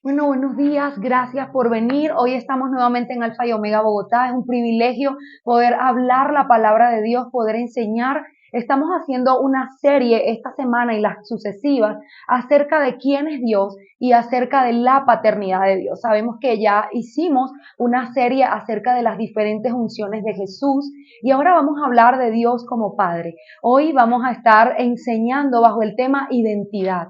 Bueno, buenos días, gracias por venir. Hoy estamos nuevamente en Alfa y Omega Bogotá. Es un privilegio poder hablar la palabra de Dios, poder enseñar. Estamos haciendo una serie esta semana y las sucesivas acerca de quién es Dios y acerca de la paternidad de Dios. Sabemos que ya hicimos una serie acerca de las diferentes unciones de Jesús y ahora vamos a hablar de Dios como Padre. Hoy vamos a estar enseñando bajo el tema identidad.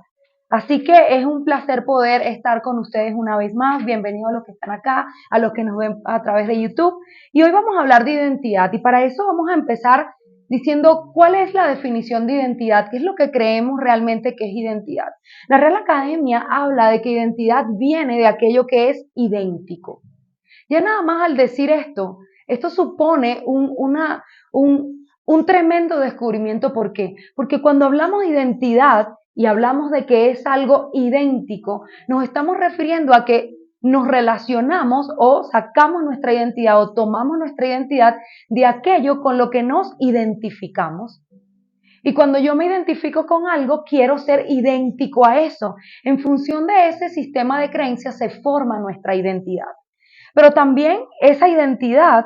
Así que es un placer poder estar con ustedes una vez más. Bienvenidos a los que están acá, a los que nos ven a través de YouTube. Y hoy vamos a hablar de identidad y para eso vamos a empezar diciendo cuál es la definición de identidad, qué es lo que creemos realmente que es identidad. La Real Academia habla de que identidad viene de aquello que es idéntico. Ya nada más al decir esto supone un tremendo descubrimiento. ¿Por qué? Porque cuando hablamos de identidad y hablamos de que es algo idéntico, nos estamos refiriendo a que nos relacionamos o sacamos nuestra identidad o tomamos nuestra identidad de aquello con lo que nos identificamos. Y cuando yo me identifico con algo, quiero ser idéntico a eso. En función de ese sistema de creencias se forma nuestra identidad. Pero también esa identidad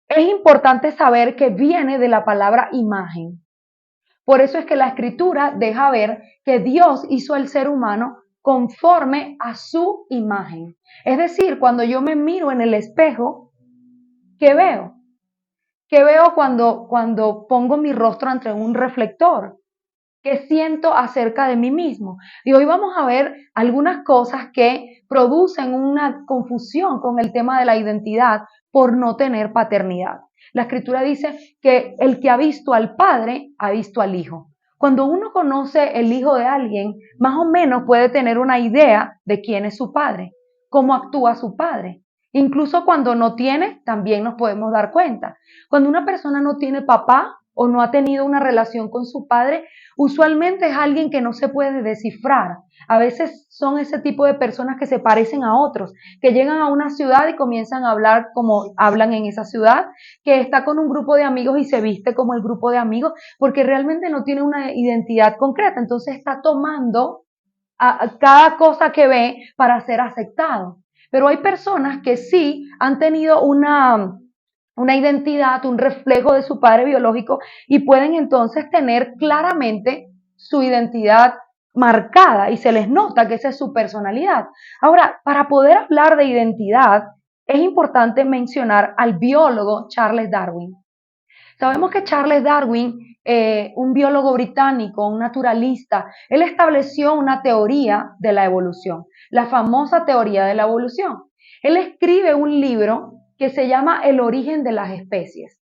es importante saber que viene de la palabra imagen. Por eso es que la escritura deja ver que Dios hizo al ser humano conforme a su imagen. Es decir, cuando yo me miro en el espejo, ¿qué veo? ¿Qué veo cuando pongo mi rostro ante un reflector? ¿Qué siento acerca de mí mismo? Y hoy vamos a ver algunas cosas que producen una confusión con el tema de la identidad por no tener paternidad. La escritura dice que el que ha visto al padre ha visto al hijo. Cuando uno conoce el hijo de alguien, más o menos puede tener una idea de quién es su padre, cómo actúa su padre. Incluso cuando no tiene, también nos podemos dar cuenta. Cuando una persona no tiene papá o no ha tenido una relación con su padre, usualmente es alguien que no se puede descifrar. A veces son ese tipo de personas que se parecen a otros, que llegan a una ciudad y comienzan a hablar como hablan en esa ciudad, que está con un grupo de amigos y se viste como el grupo de amigos, porque realmente no tiene una identidad concreta. Entonces está tomando a cada cosa que ve para ser aceptado. Pero hay personas que sí han tenido una identidad, un reflejo de su padre biológico y pueden entonces tener claramente su identidad marcada y se les nota que esa es su personalidad. Ahora, para poder hablar de identidad, es importante mencionar al biólogo Charles Darwin. Sabemos que Charles Darwin, un biólogo británico, un naturalista, él estableció una teoría de la evolución, la famosa teoría de la evolución. Él escribe un libro que se llama El origen de las especies.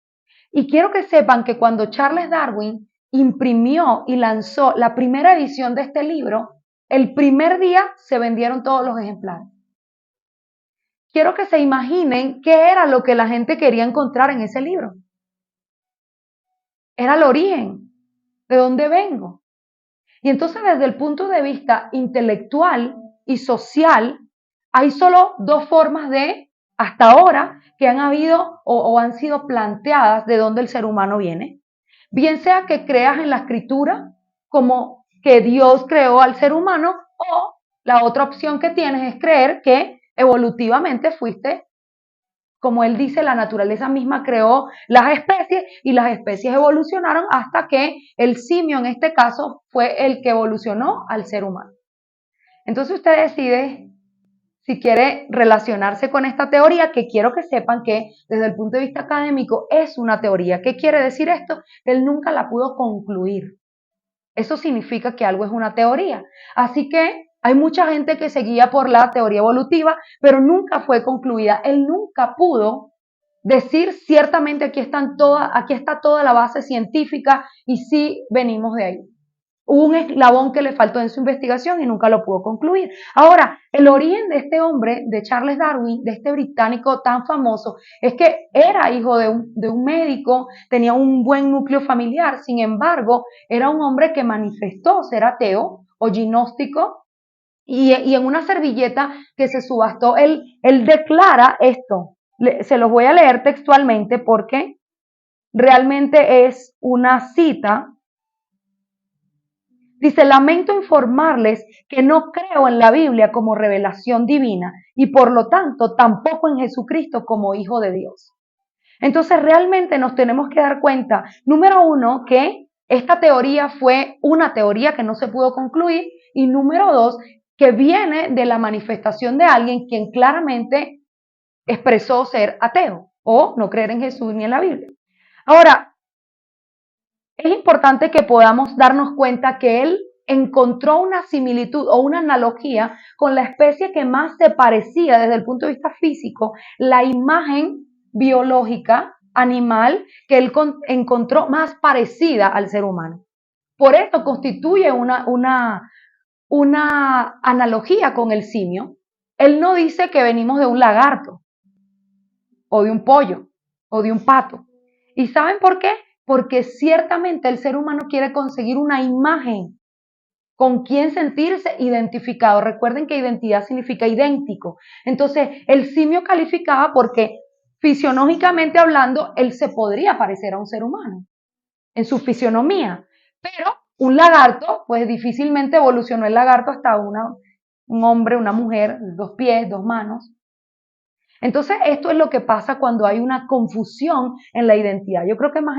Y quiero que sepan que cuando Charles Darwin imprimió y lanzó la primera edición de este libro, el primer día se vendieron todos los ejemplares. Quiero que se imaginen qué era lo que la gente quería encontrar en ese libro. Era el origen, de dónde vengo. Y entonces desde el punto de vista intelectual y social, hay solo dos formas hasta ahora, que han habido o han sido planteadas de dónde el ser humano viene. Bien sea que creas en la escritura como que Dios creó al ser humano, o la otra opción que tienes es creer que evolutivamente fuiste, como él dice, la naturaleza misma creó las especies y las especies evolucionaron hasta que el simio en este caso fue el que evolucionó al ser humano. Entonces usted decide si quiere relacionarse con esta teoría, que quiero que sepan que desde el punto de vista académico es una teoría. ¿Qué quiere decir esto? Él nunca la pudo concluir. Eso significa que algo es una teoría. Así que hay mucha gente que se guía por la teoría evolutiva, pero nunca fue concluida. Él nunca pudo decir ciertamente aquí está toda la base científica y sí venimos de ahí. Hubo un eslabón que le faltó en su investigación y nunca lo pudo concluir. Ahora, el origen de este hombre, de Charles Darwin, de este británico tan famoso, es que era hijo de un médico, tenía un buen núcleo familiar, sin embargo, era un hombre que manifestó ser ateo o gnóstico y en una servilleta que se subastó, él declara esto. Se los voy a leer textualmente porque realmente es una cita. Dice, lamento informarles que no creo en la Biblia como revelación divina y por lo tanto tampoco en Jesucristo como Hijo de Dios. Entonces realmente nos tenemos que dar cuenta, número uno, que esta teoría fue una teoría que no se pudo concluir y número dos, que viene de la manifestación de alguien quien claramente expresó ser ateo o no creer en Jesús ni en la Biblia. Ahora, es importante que podamos darnos cuenta que él encontró una similitud o una analogía con la especie que más se parecía desde el punto de vista físico, la imagen biológica animal que él encontró más parecida al ser humano. Por eso constituye una analogía con el simio. Él no dice que venimos de un lagarto o de un pollo o de un pato. ¿Y saben por qué? Porque ciertamente el ser humano quiere conseguir una imagen con quien sentirse identificado. Recuerden que identidad significa idéntico. Entonces, el simio calificaba porque fisiológicamente hablando, él se podría parecer a un ser humano en su fisionomía, pero un lagarto, pues difícilmente evolucionó el lagarto hasta un hombre, una mujer, 2 pies, 2 manos. Entonces, esto es lo que pasa cuando hay una confusión en la identidad. Yo creo que más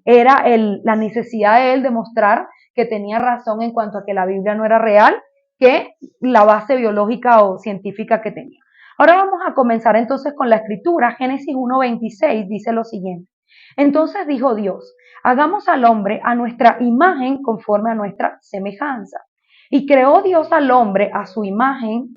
era la necesidad de él de mostrar que tenía razón en cuanto a que la Biblia no era real, que la base biológica o científica que tenía. Ahora vamos a comenzar entonces con la escritura. Génesis 1:26 dice lo siguiente. Entonces dijo Dios, hagamos al hombre a nuestra imagen conforme a nuestra semejanza. Y creó Dios al hombre a su imagen,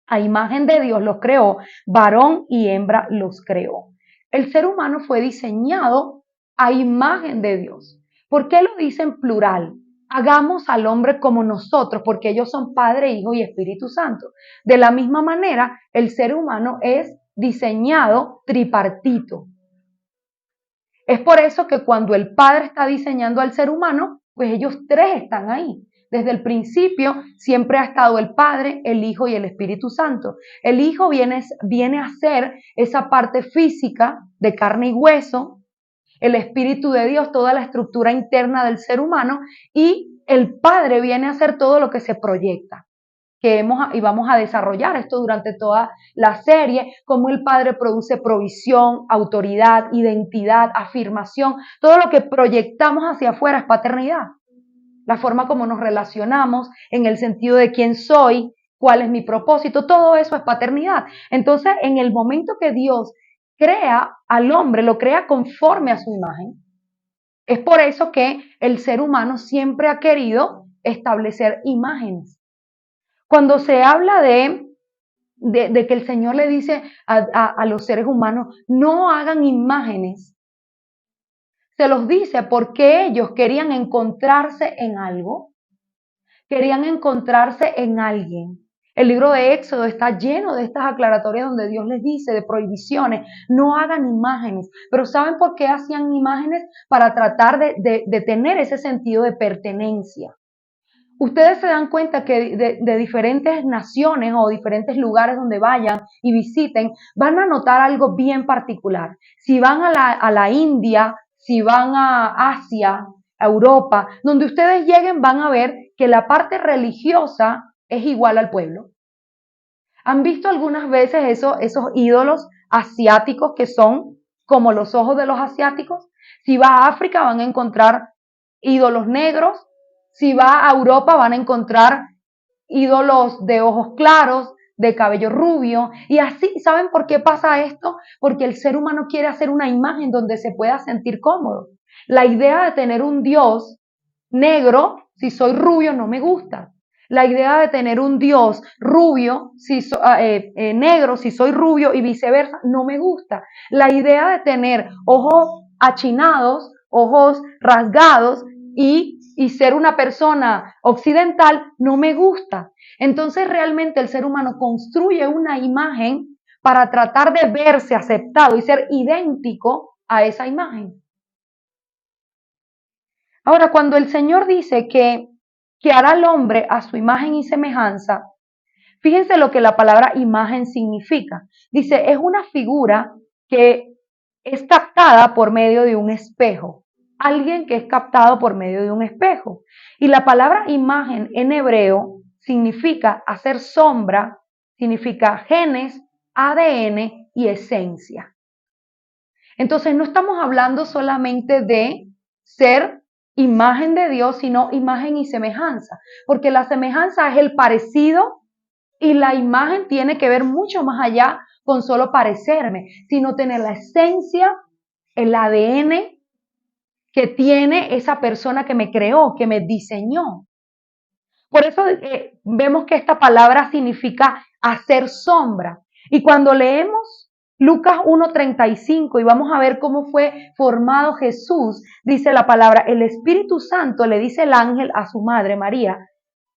a imagen de Dios los creó, varón y hembra los creó. El ser humano fue diseñado a imagen de Dios. ¿Por qué lo dice en plural? Hagamos al hombre como nosotros, porque ellos son Padre, Hijo y Espíritu Santo. De la misma manera, el ser humano es diseñado tripartito. Es por eso que cuando el Padre está diseñando al ser humano, pues ellos tres están ahí. Desde el principio siempre ha estado el Padre, el Hijo y el Espíritu Santo. El Hijo viene a ser esa parte física de carne y hueso, el Espíritu de Dios, toda la estructura interna del ser humano, y el Padre viene a ser todo lo que se proyecta. Y vamos a desarrollar esto durante toda la serie, cómo el Padre produce provisión, autoridad, identidad, afirmación, todo lo que proyectamos hacia afuera es paternidad. La forma como nos relacionamos en el sentido de quién soy, cuál es mi propósito, todo eso es paternidad. Entonces, en el momento que Dios crea al hombre, lo crea conforme a su imagen. Es por eso que el ser humano siempre ha querido establecer imágenes. Cuando se habla de que el Señor le dice a los seres humanos, no hagan imágenes, se los dice porque ellos querían encontrarse en algo, querían encontrarse en alguien. El libro de Éxodo está lleno de estas aclaratorias donde Dios les dice de prohibiciones, no hagan imágenes. Pero ¿saben por qué hacían imágenes? Para tratar de tener ese sentido de pertenencia. Ustedes se dan cuenta que de diferentes naciones o diferentes lugares donde vayan y visiten, van a notar algo bien particular. Si van a la India, si van a Asia, a Europa, donde ustedes lleguen van a ver que la parte religiosa es igual al pueblo. ¿Han visto algunas veces esos ídolos asiáticos que son como los ojos de los asiáticos? Si va a África van a encontrar ídolos negros. Si va a Europa van a encontrar ídolos de ojos claros, de cabello rubio. Y así, ¿saben por qué pasa esto? Porque el ser humano quiere hacer una imagen donde se pueda sentir cómodo. La idea de tener un Dios negro, si soy rubio, no me gusta. La idea de tener un Dios rubio, negro, si soy rubio y viceversa, no me gusta. La idea de tener ojos achinados, ojos rasgados y ser una persona occidental, no me gusta. Entonces realmente el ser humano construye una imagen para tratar de verse aceptado y ser idéntico a esa imagen. Ahora, cuando el Señor dice que hará al hombre a su imagen y semejanza, fíjense lo que la palabra imagen significa. Dice, es una figura que es captada por medio de un espejo. alguien que es captado por medio de un espejo. Y la palabra imagen en hebreo significa hacer sombra, significa genes, ADN y esencia. Entonces no estamos hablando solamente de ser imagen de Dios, sino imagen y semejanza, porque la semejanza es el parecido y la imagen tiene que ver mucho más allá con solo parecerme, sino tener la esencia, el ADN que tiene esa persona que me creó, que me diseñó. Por eso vemos que esta palabra significa hacer sombra. Y cuando leemos Lucas 1:35 y vamos a ver cómo fue formado Jesús, dice la palabra, el Espíritu Santo, le dice el ángel a su madre María,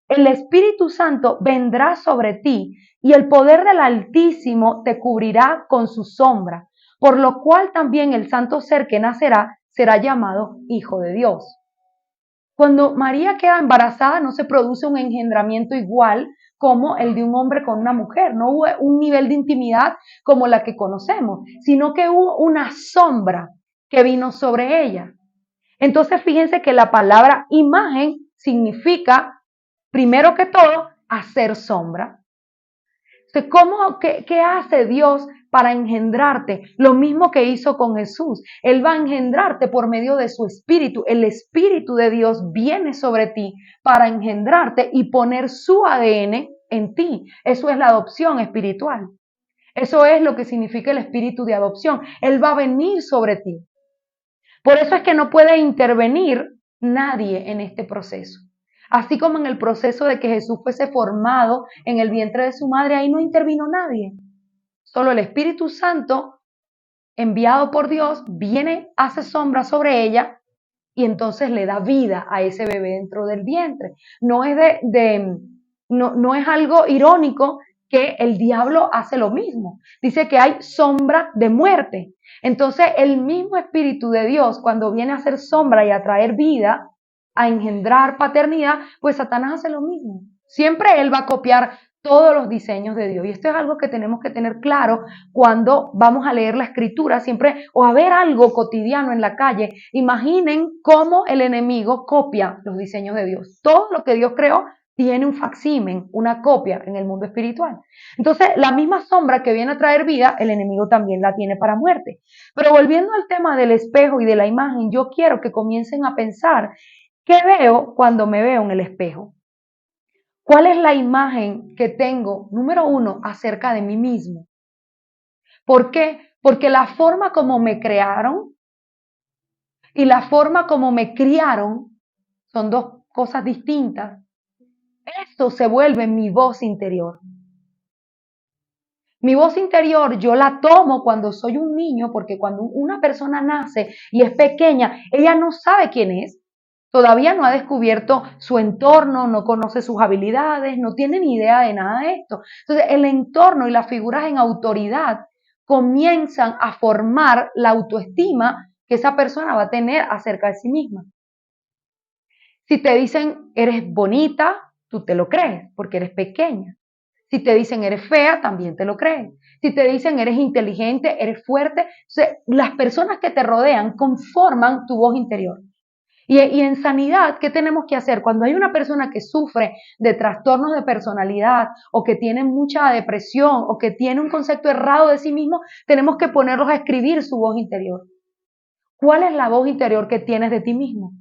el Espíritu Santo vendrá sobre ti y el poder del Altísimo te cubrirá con su sombra, por lo cual también el santo ser que nacerá será llamado Hijo de Dios. Cuando María queda embarazada no se produce un engendramiento igual como el de un hombre con una mujer, no hubo un nivel de intimidad como la que conocemos, sino que hubo una sombra que vino sobre ella. Entonces fíjense que la palabra imagen significa, primero que todo, hacer sombra. ¿Qué hace Dios para engendrarte? Lo mismo que hizo con Jesús. Él va a engendrarte por medio de su espíritu. El espíritu de Dios viene sobre ti para engendrarte y poner su ADN en ti. Eso es la adopción espiritual. Eso es lo que significa el espíritu de adopción. Él va a venir sobre ti. Por eso es que no puede intervenir nadie en este proceso. Así como en el proceso de que Jesús fuese formado en el vientre de su madre, ahí no intervino nadie. Solo el Espíritu Santo, enviado por Dios, viene, hace sombra sobre ella y entonces le da vida a ese bebé dentro del vientre. No es, no es algo irónico que el diablo hace lo mismo. Dice que hay sombra de muerte. Entonces el mismo Espíritu de Dios, cuando viene a hacer sombra y a traer vida, a engendrar paternidad, pues Satanás hace lo mismo. Siempre él va a copiar todos los diseños de Dios. Y esto es algo que tenemos que tener claro cuando vamos a leer la escritura siempre o a ver algo cotidiano en la calle. Imaginen cómo el enemigo copia los diseños de Dios. Todo lo que Dios creó tiene un facsimen, una copia en el mundo espiritual. Entonces, la misma sombra que viene a traer vida, el enemigo también la tiene para muerte. Pero volviendo al tema del espejo y de la imagen, yo quiero que comiencen a pensar, ¿qué veo cuando me veo en el espejo? ¿Cuál es la imagen que tengo, número uno, acerca de mí mismo? ¿Por qué? Porque la forma como me crearon y la forma como me criaron son dos cosas distintas. Esto se vuelve mi voz interior. Mi voz interior yo la tomo cuando soy un niño, porque cuando una persona nace y es pequeña, ella no sabe quién es. Todavía no ha descubierto su entorno, no conoce sus habilidades, no tiene ni idea de nada de esto. Entonces, el entorno y las figuras en autoridad comienzan a formar la autoestima que esa persona va a tener acerca de sí misma. Si te dicen eres bonita, tú te lo crees porque eres pequeña. Si te dicen eres fea, también te lo crees. Si te dicen eres inteligente, eres fuerte, las personas que te rodean conforman tu voz interior. Y en sanidad, ¿qué tenemos que hacer? Cuando hay una persona que sufre de trastornos de personalidad o que tiene mucha depresión o que tiene un concepto errado de sí mismo, tenemos que ponerlos a escribir su voz interior. ¿Cuál es la voz interior que tienes de ti mismo?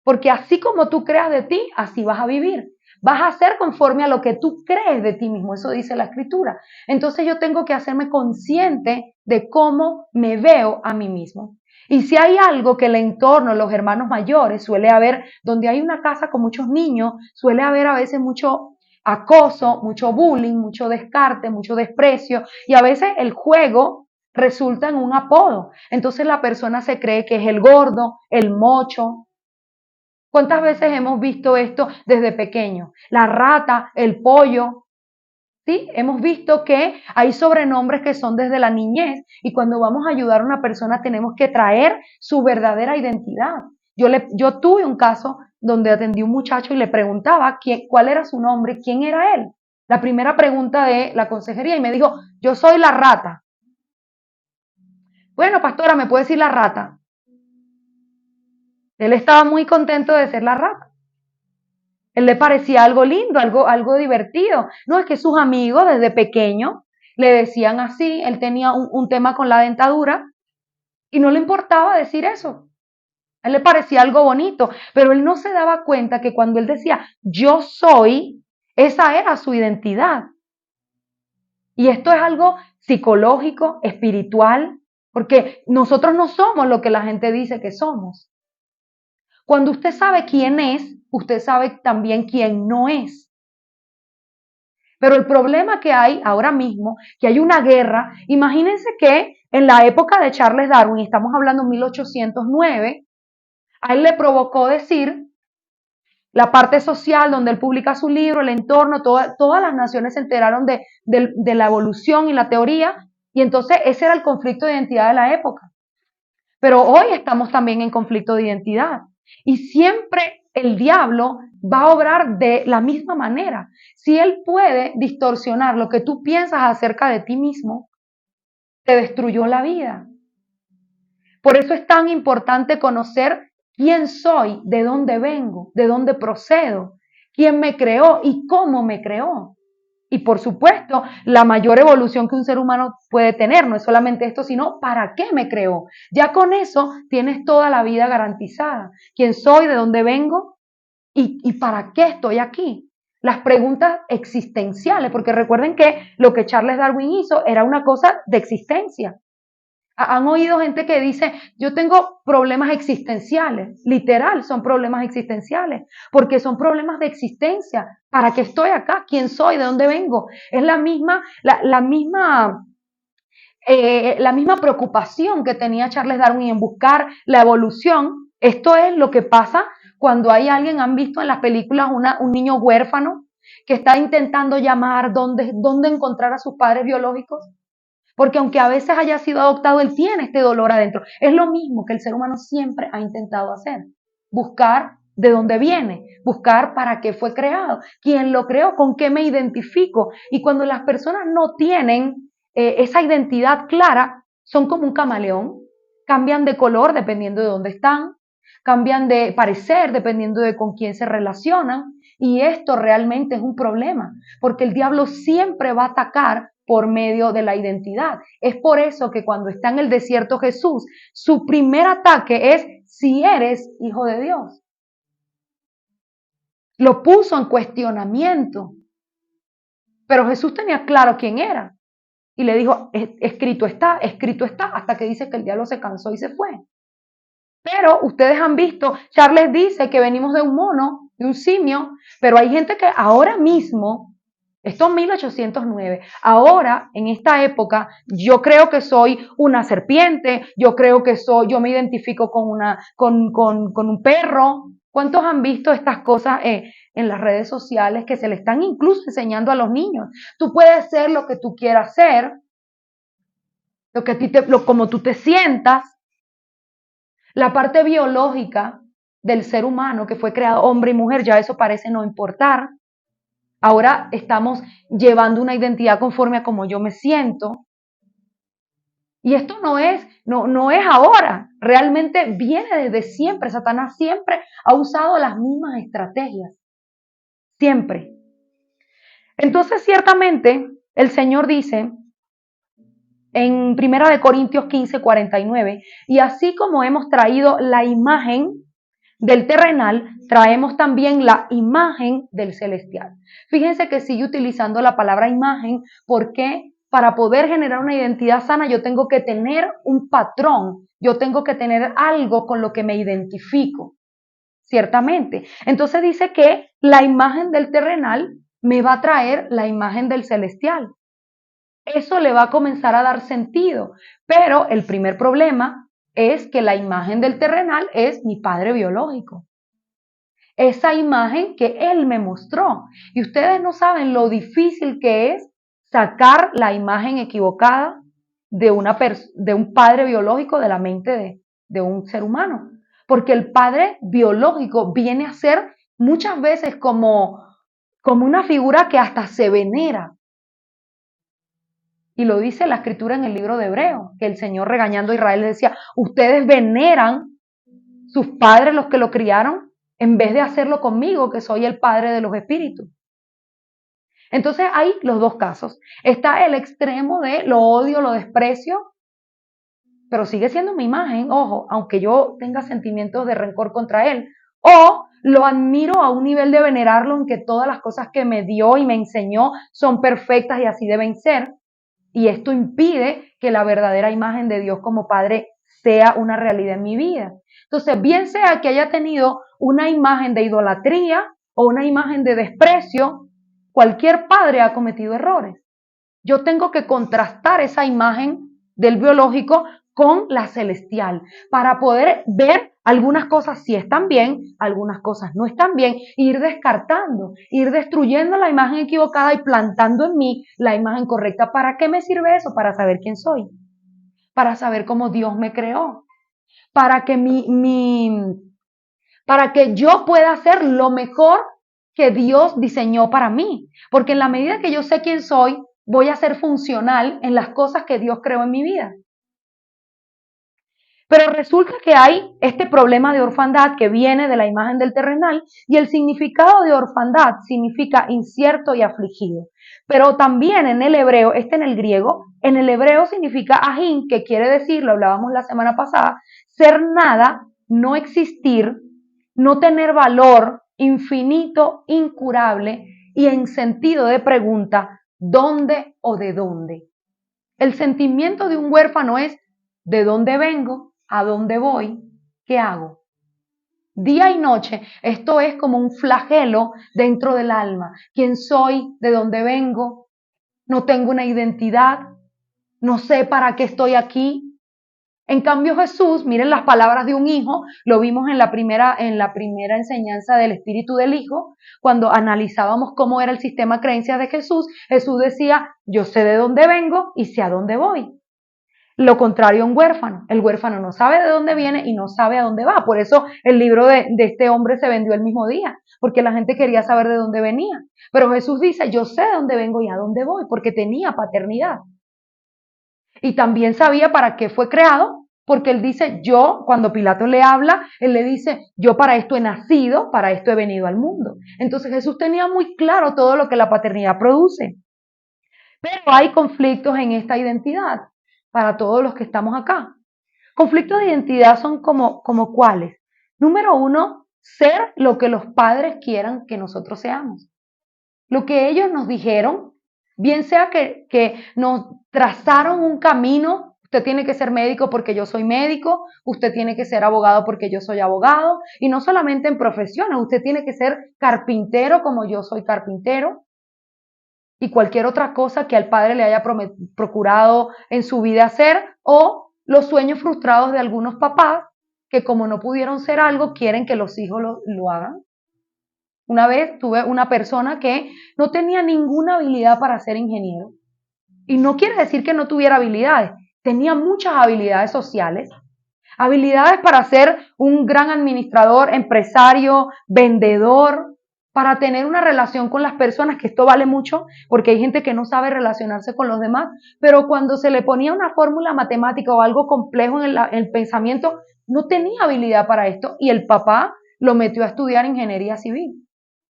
Porque así como tú creas de ti, así vas a vivir. Vas a ser conforme a lo que tú crees de ti mismo. Eso dice la escritura. Entonces yo tengo que hacerme consciente de cómo me veo a mí mismo. Y si hay algo que el entorno, los hermanos mayores, suele haber, donde hay una casa con muchos niños, suele haber a veces mucho acoso, mucho bullying, mucho descarte, mucho desprecio, y a veces el juego resulta en un apodo. Entonces la persona se cree que es el gordo, el mocho. ¿Cuántas veces hemos visto esto desde pequeño? La rata, el pollo. ¿Sí? Hemos visto que hay sobrenombres que son desde la niñez y cuando vamos a ayudar a una persona tenemos que traer su verdadera identidad. Yo tuve un caso donde atendí a un muchacho y le preguntaba cuál era su nombre, quién era él. La primera pregunta de la consejería y me dijo, yo soy la rata. Bueno, pastora, ¿me puede decir la rata? Él estaba muy contento de ser la rata. Él le parecía algo lindo, algo divertido. No, es que sus amigos desde pequeño le decían así, él tenía un tema con la dentadura y no le importaba decir eso. A él le parecía algo bonito, pero él no se daba cuenta que cuando él decía yo soy, esa era su identidad. Y esto es algo psicológico, espiritual, porque nosotros no somos lo que la gente dice que somos. Cuando usted sabe quién es, usted sabe también quién no es. Pero el problema que hay ahora mismo, que hay una guerra, imagínense que en la época de Charles Darwin, estamos hablando de 1809, a él le provocó decir la parte social donde él publica su libro, el entorno, todas las naciones se enteraron de la evolución y la teoría, y entonces ese era el conflicto de identidad de la época. Pero hoy estamos también en conflicto de identidad. Y siempre el diablo va a obrar de la misma manera. Si él puede distorsionar lo que tú piensas acerca de ti mismo, te destruyó la vida. Por eso es tan importante conocer quién soy, de dónde vengo, de dónde procedo, quién me creó y cómo me creó. Y por supuesto, la mayor evolución que un ser humano puede tener, no es solamente esto, sino para qué me creó. Ya con eso tienes toda la vida garantizada. ¿Quién soy? ¿De dónde vengo? ¿Y para qué estoy aquí? Las preguntas existenciales, porque recuerden que lo que Charles Darwin hizo era una cosa de existencia. Han oído gente que dice, yo tengo problemas existenciales, literal, son problemas existenciales, porque son problemas de existencia. ¿Para qué estoy acá? ¿Quién soy? ¿De dónde vengo? Es la misma preocupación que tenía Charles Darwin en buscar la evolución. Esto es lo que pasa cuando hay alguien, han visto en las películas un niño huérfano que está intentando llamar dónde encontrar a sus padres biológicos. Porque aunque a veces haya sido adoptado, él tiene este dolor adentro. Es lo mismo que el ser humano siempre ha intentado hacer. Buscar de dónde viene, buscar para qué fue creado, quién lo creó, con qué me identifico. Y cuando las personas no tienen esa identidad clara, son como un camaleón. Cambian de color dependiendo de dónde están, cambian de parecer dependiendo de con quién se relacionan. Y esto realmente es un problema, porque el diablo siempre va a atacar por medio de la identidad. Es por eso que cuando está en el desierto Jesús, su primer ataque es si eres hijo de Dios. Lo puso en cuestionamiento. Pero Jesús tenía claro quién era. Y le dijo, escrito está, hasta que dice que el diablo se cansó y se fue. Pero ustedes han visto, Charles dice que venimos de un mono, de un simio, pero hay gente que ahora mismo, esto es 1809, ahora en esta época, yo creo que soy una serpiente, yo me identifico con un perro. ¿Cuántos han visto estas cosas en las redes sociales que se le están incluso enseñando a los niños? Tú puedes ser lo que tú quieras ser, como tú te sientas. La parte biológica del ser humano que fue creado hombre y mujer, ya eso parece no importar. Ahora estamos llevando una identidad conforme a cómo yo me siento. Y esto no es ahora, realmente viene desde siempre. Satanás siempre ha usado las mismas estrategias, siempre. Entonces, ciertamente, el Señor dice en 1 Corintios 15:49, y así como hemos traído la imagen del terrenal, traemos también la imagen del celestial. Fíjense que sigue utilizando la palabra imagen porque para poder generar una identidad sana yo tengo que tener un patrón, yo tengo que tener algo con lo que me identifico, ciertamente. Entonces dice que la imagen del terrenal me va a traer la imagen del celestial. Eso le va a comenzar a dar sentido, pero el primer problema es que la imagen del terrenal es mi padre biológico. Esa imagen que él me mostró. Y ustedes no saben lo difícil que es sacar la imagen equivocada de un padre biológico de la mente de un ser humano. Porque el padre biológico viene a ser muchas veces como una figura que hasta se venera. Y lo dice la escritura en el libro de Hebreo, que el Señor regañando a Israel le decía, ustedes veneran sus padres los que lo criaron, en vez de hacerlo conmigo, que soy el padre de los espíritus. Entonces hay los dos casos. Está el extremo de lo odio, lo desprecio, pero sigue siendo mi imagen, ojo, aunque yo tenga sentimientos de rencor contra él. O lo admiro a un nivel de venerarlo en que todas las cosas que me dio y me enseñó son perfectas y así deben ser. Y esto impide que la verdadera imagen de Dios como Padre sea una realidad en mi vida. Entonces, bien sea que haya tenido una imagen de idolatría o una imagen de desprecio, cualquier padre ha cometido errores. Yo tengo que contrastar esa imagen del biológico con la celestial para poder ver algunas cosas si están bien, algunas cosas no están bien, ir descartando, ir destruyendo la imagen equivocada y plantando en mí la imagen correcta. ¿Para qué me sirve eso? Para saber quién soy, para saber cómo Dios me creó, para que para que yo pueda hacer lo mejor que Dios diseñó para mí. Porque en la medida que yo sé quién soy, voy a ser funcional en las cosas que Dios creó en mi vida. Pero resulta que hay este problema de orfandad que viene de la imagen del terrenal y el significado de orfandad significa incierto y afligido. Pero también en el hebreo, en el griego, en el hebreo significa ajín, que quiere decir, lo hablábamos la semana pasada, ser nada, no existir, no tener valor, infinito, incurable y en sentido de pregunta, ¿dónde o de dónde? El sentimiento de un huérfano es ¿de dónde vengo? ¿A dónde voy? ¿Qué hago? Día y noche, esto es como un flagelo dentro del alma. ¿Quién soy? ¿De dónde vengo? No tengo una identidad. No sé para qué estoy aquí. En cambio Jesús, miren las palabras de un hijo, lo vimos en la primera enseñanza del espíritu del hijo, cuando analizábamos cómo era el sistema de creencias de Jesús, Jesús decía, yo sé de dónde vengo y sé a dónde voy. Lo contrario a un huérfano. El huérfano no sabe de dónde viene y no sabe a dónde va. Por eso el libro de este hombre se vendió el mismo día, porque la gente quería saber de dónde venía. Pero Jesús dice, yo sé de dónde vengo y a dónde voy, porque tenía paternidad. Y también sabía para qué fue creado, porque él dice, yo, cuando Pilato le habla, él le dice, yo para esto he nacido, para esto he venido al mundo. Entonces Jesús tenía muy claro todo lo que la paternidad produce. Pero hay conflictos en esta identidad para todos los que estamos acá. Conflictos de identidad son como cuáles. Número uno, ser lo que los padres quieran que nosotros seamos. Lo que ellos nos dijeron, bien sea que nos trazaron un camino, usted tiene que ser médico porque yo soy médico, usted tiene que ser abogado porque yo soy abogado, y no solamente en profesiones, usted tiene que ser carpintero como yo soy carpintero, y cualquier otra cosa que al padre le haya procurado en su vida hacer, o los sueños frustrados de algunos papás que como no pudieron ser algo, quieren que los hijos lo hagan. Una vez tuve una persona que no tenía ninguna habilidad para ser ingeniero. Y no quiere decir que no tuviera habilidades, tenía muchas habilidades sociales, habilidades para ser un gran administrador, empresario, vendedor, para tener una relación con las personas, que esto vale mucho, porque hay gente que no sabe relacionarse con los demás, pero cuando se le ponía una fórmula matemática o algo complejo en el pensamiento, no tenía habilidad para esto, y el papá lo metió a estudiar ingeniería civil,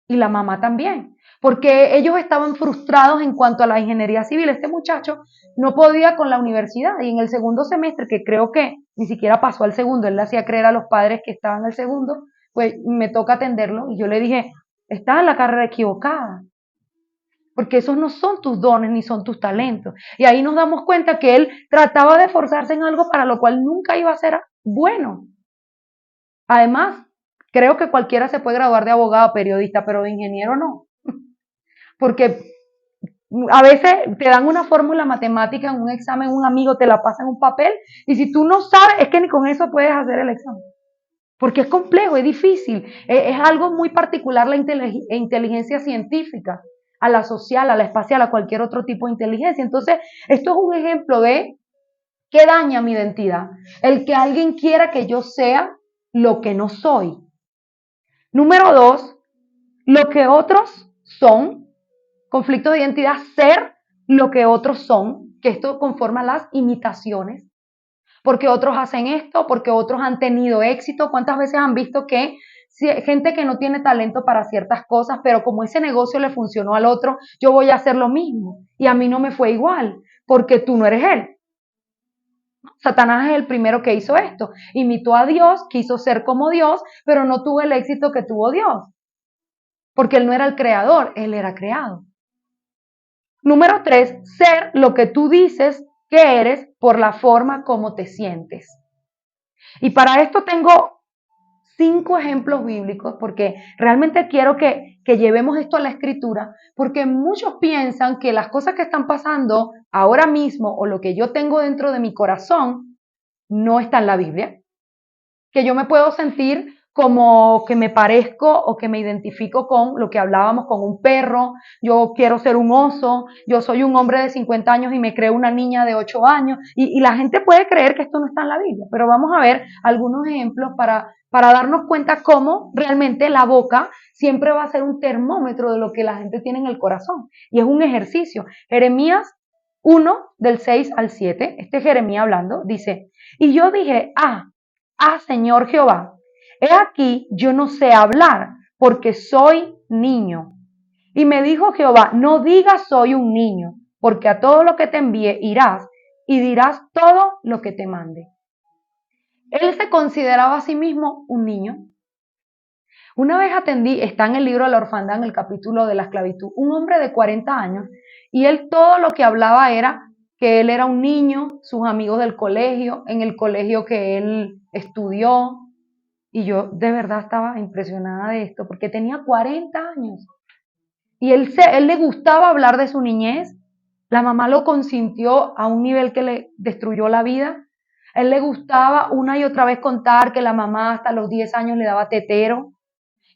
y la mamá también, porque ellos estaban frustrados en cuanto a la ingeniería civil. Este muchacho no podía con la universidad, y en el segundo semestre, que creo que ni siquiera pasó al segundo, él le hacía creer a los padres que estaban en el segundo, pues me toca atenderlo, y yo le dije, estás en la carrera equivocada, porque esos no son tus dones ni son tus talentos. Y ahí nos damos cuenta que él trataba de esforzarse en algo para lo cual nunca iba a ser bueno. Además, creo que cualquiera se puede graduar de abogado, periodista, pero de ingeniero no. Porque a veces te dan una fórmula matemática en un examen, un amigo te la pasa en un papel, y si tú no sabes, es que ni con eso puedes hacer el examen. Porque es complejo, es difícil, es algo muy particular la inteligencia científica, a la social, a la espacial, a cualquier otro tipo de inteligencia. Entonces, esto es un ejemplo de qué daña mi identidad. El que alguien quiera que yo sea lo que no soy. Número dos, lo que otros son, conflicto de identidad, ser lo que otros son, que esto conforma las imitaciones. porque otros hacen esto, porque otros han tenido éxito. ¿Cuántas veces han visto que gente que no tiene talento para ciertas cosas, pero como ese negocio le funcionó al otro, yo voy a hacer lo mismo y a mí no me fue igual, porque tú no eres él? Satanás es el primero que hizo esto. Imitó a Dios, quiso ser como Dios, pero no tuvo el éxito que tuvo Dios, porque él no era el creador, él era creado. Número 3, ser lo que tú dices que eres por la forma como te sientes. Y para esto tengo 5 ejemplos bíblicos, porque realmente quiero que llevemos esto a la escritura, porque muchos piensan que las cosas que están pasando ahora mismo o lo que yo tengo dentro de mi corazón no está en la Biblia, que yo me puedo sentir como que me parezco o que me identifico con lo que hablábamos con un perro, yo quiero ser un oso, yo soy un hombre de 50 años y me creo una niña de 8 años, y la gente puede creer que esto no está en la Biblia, pero vamos a ver algunos ejemplos para darnos cuenta cómo realmente la boca siempre va a ser un termómetro de lo que la gente tiene en el corazón, y es un ejercicio. Jeremías 1, del 6 al 7, este es Jeremías hablando, dice, y yo dije, Señor Jehová, he aquí yo no sé hablar, porque soy niño. Y me dijo Jehová, no digas soy un niño, porque a todo lo que te envíe irás y dirás todo lo que te mande. Él se consideraba a sí mismo un niño. Una vez atendí, está en el libro de la orfandad, en el capítulo de la esclavitud, un hombre de 40 años, y él todo lo que hablaba era que él era un niño, sus amigos del colegio, en el colegio que él estudió, y yo de verdad estaba impresionada de esto, porque tenía 40 años. Y él le gustaba hablar de su niñez. La mamá lo consintió a un nivel que le destruyó la vida. Él le gustaba una y otra vez contar que la mamá hasta los 10 años le daba tetero,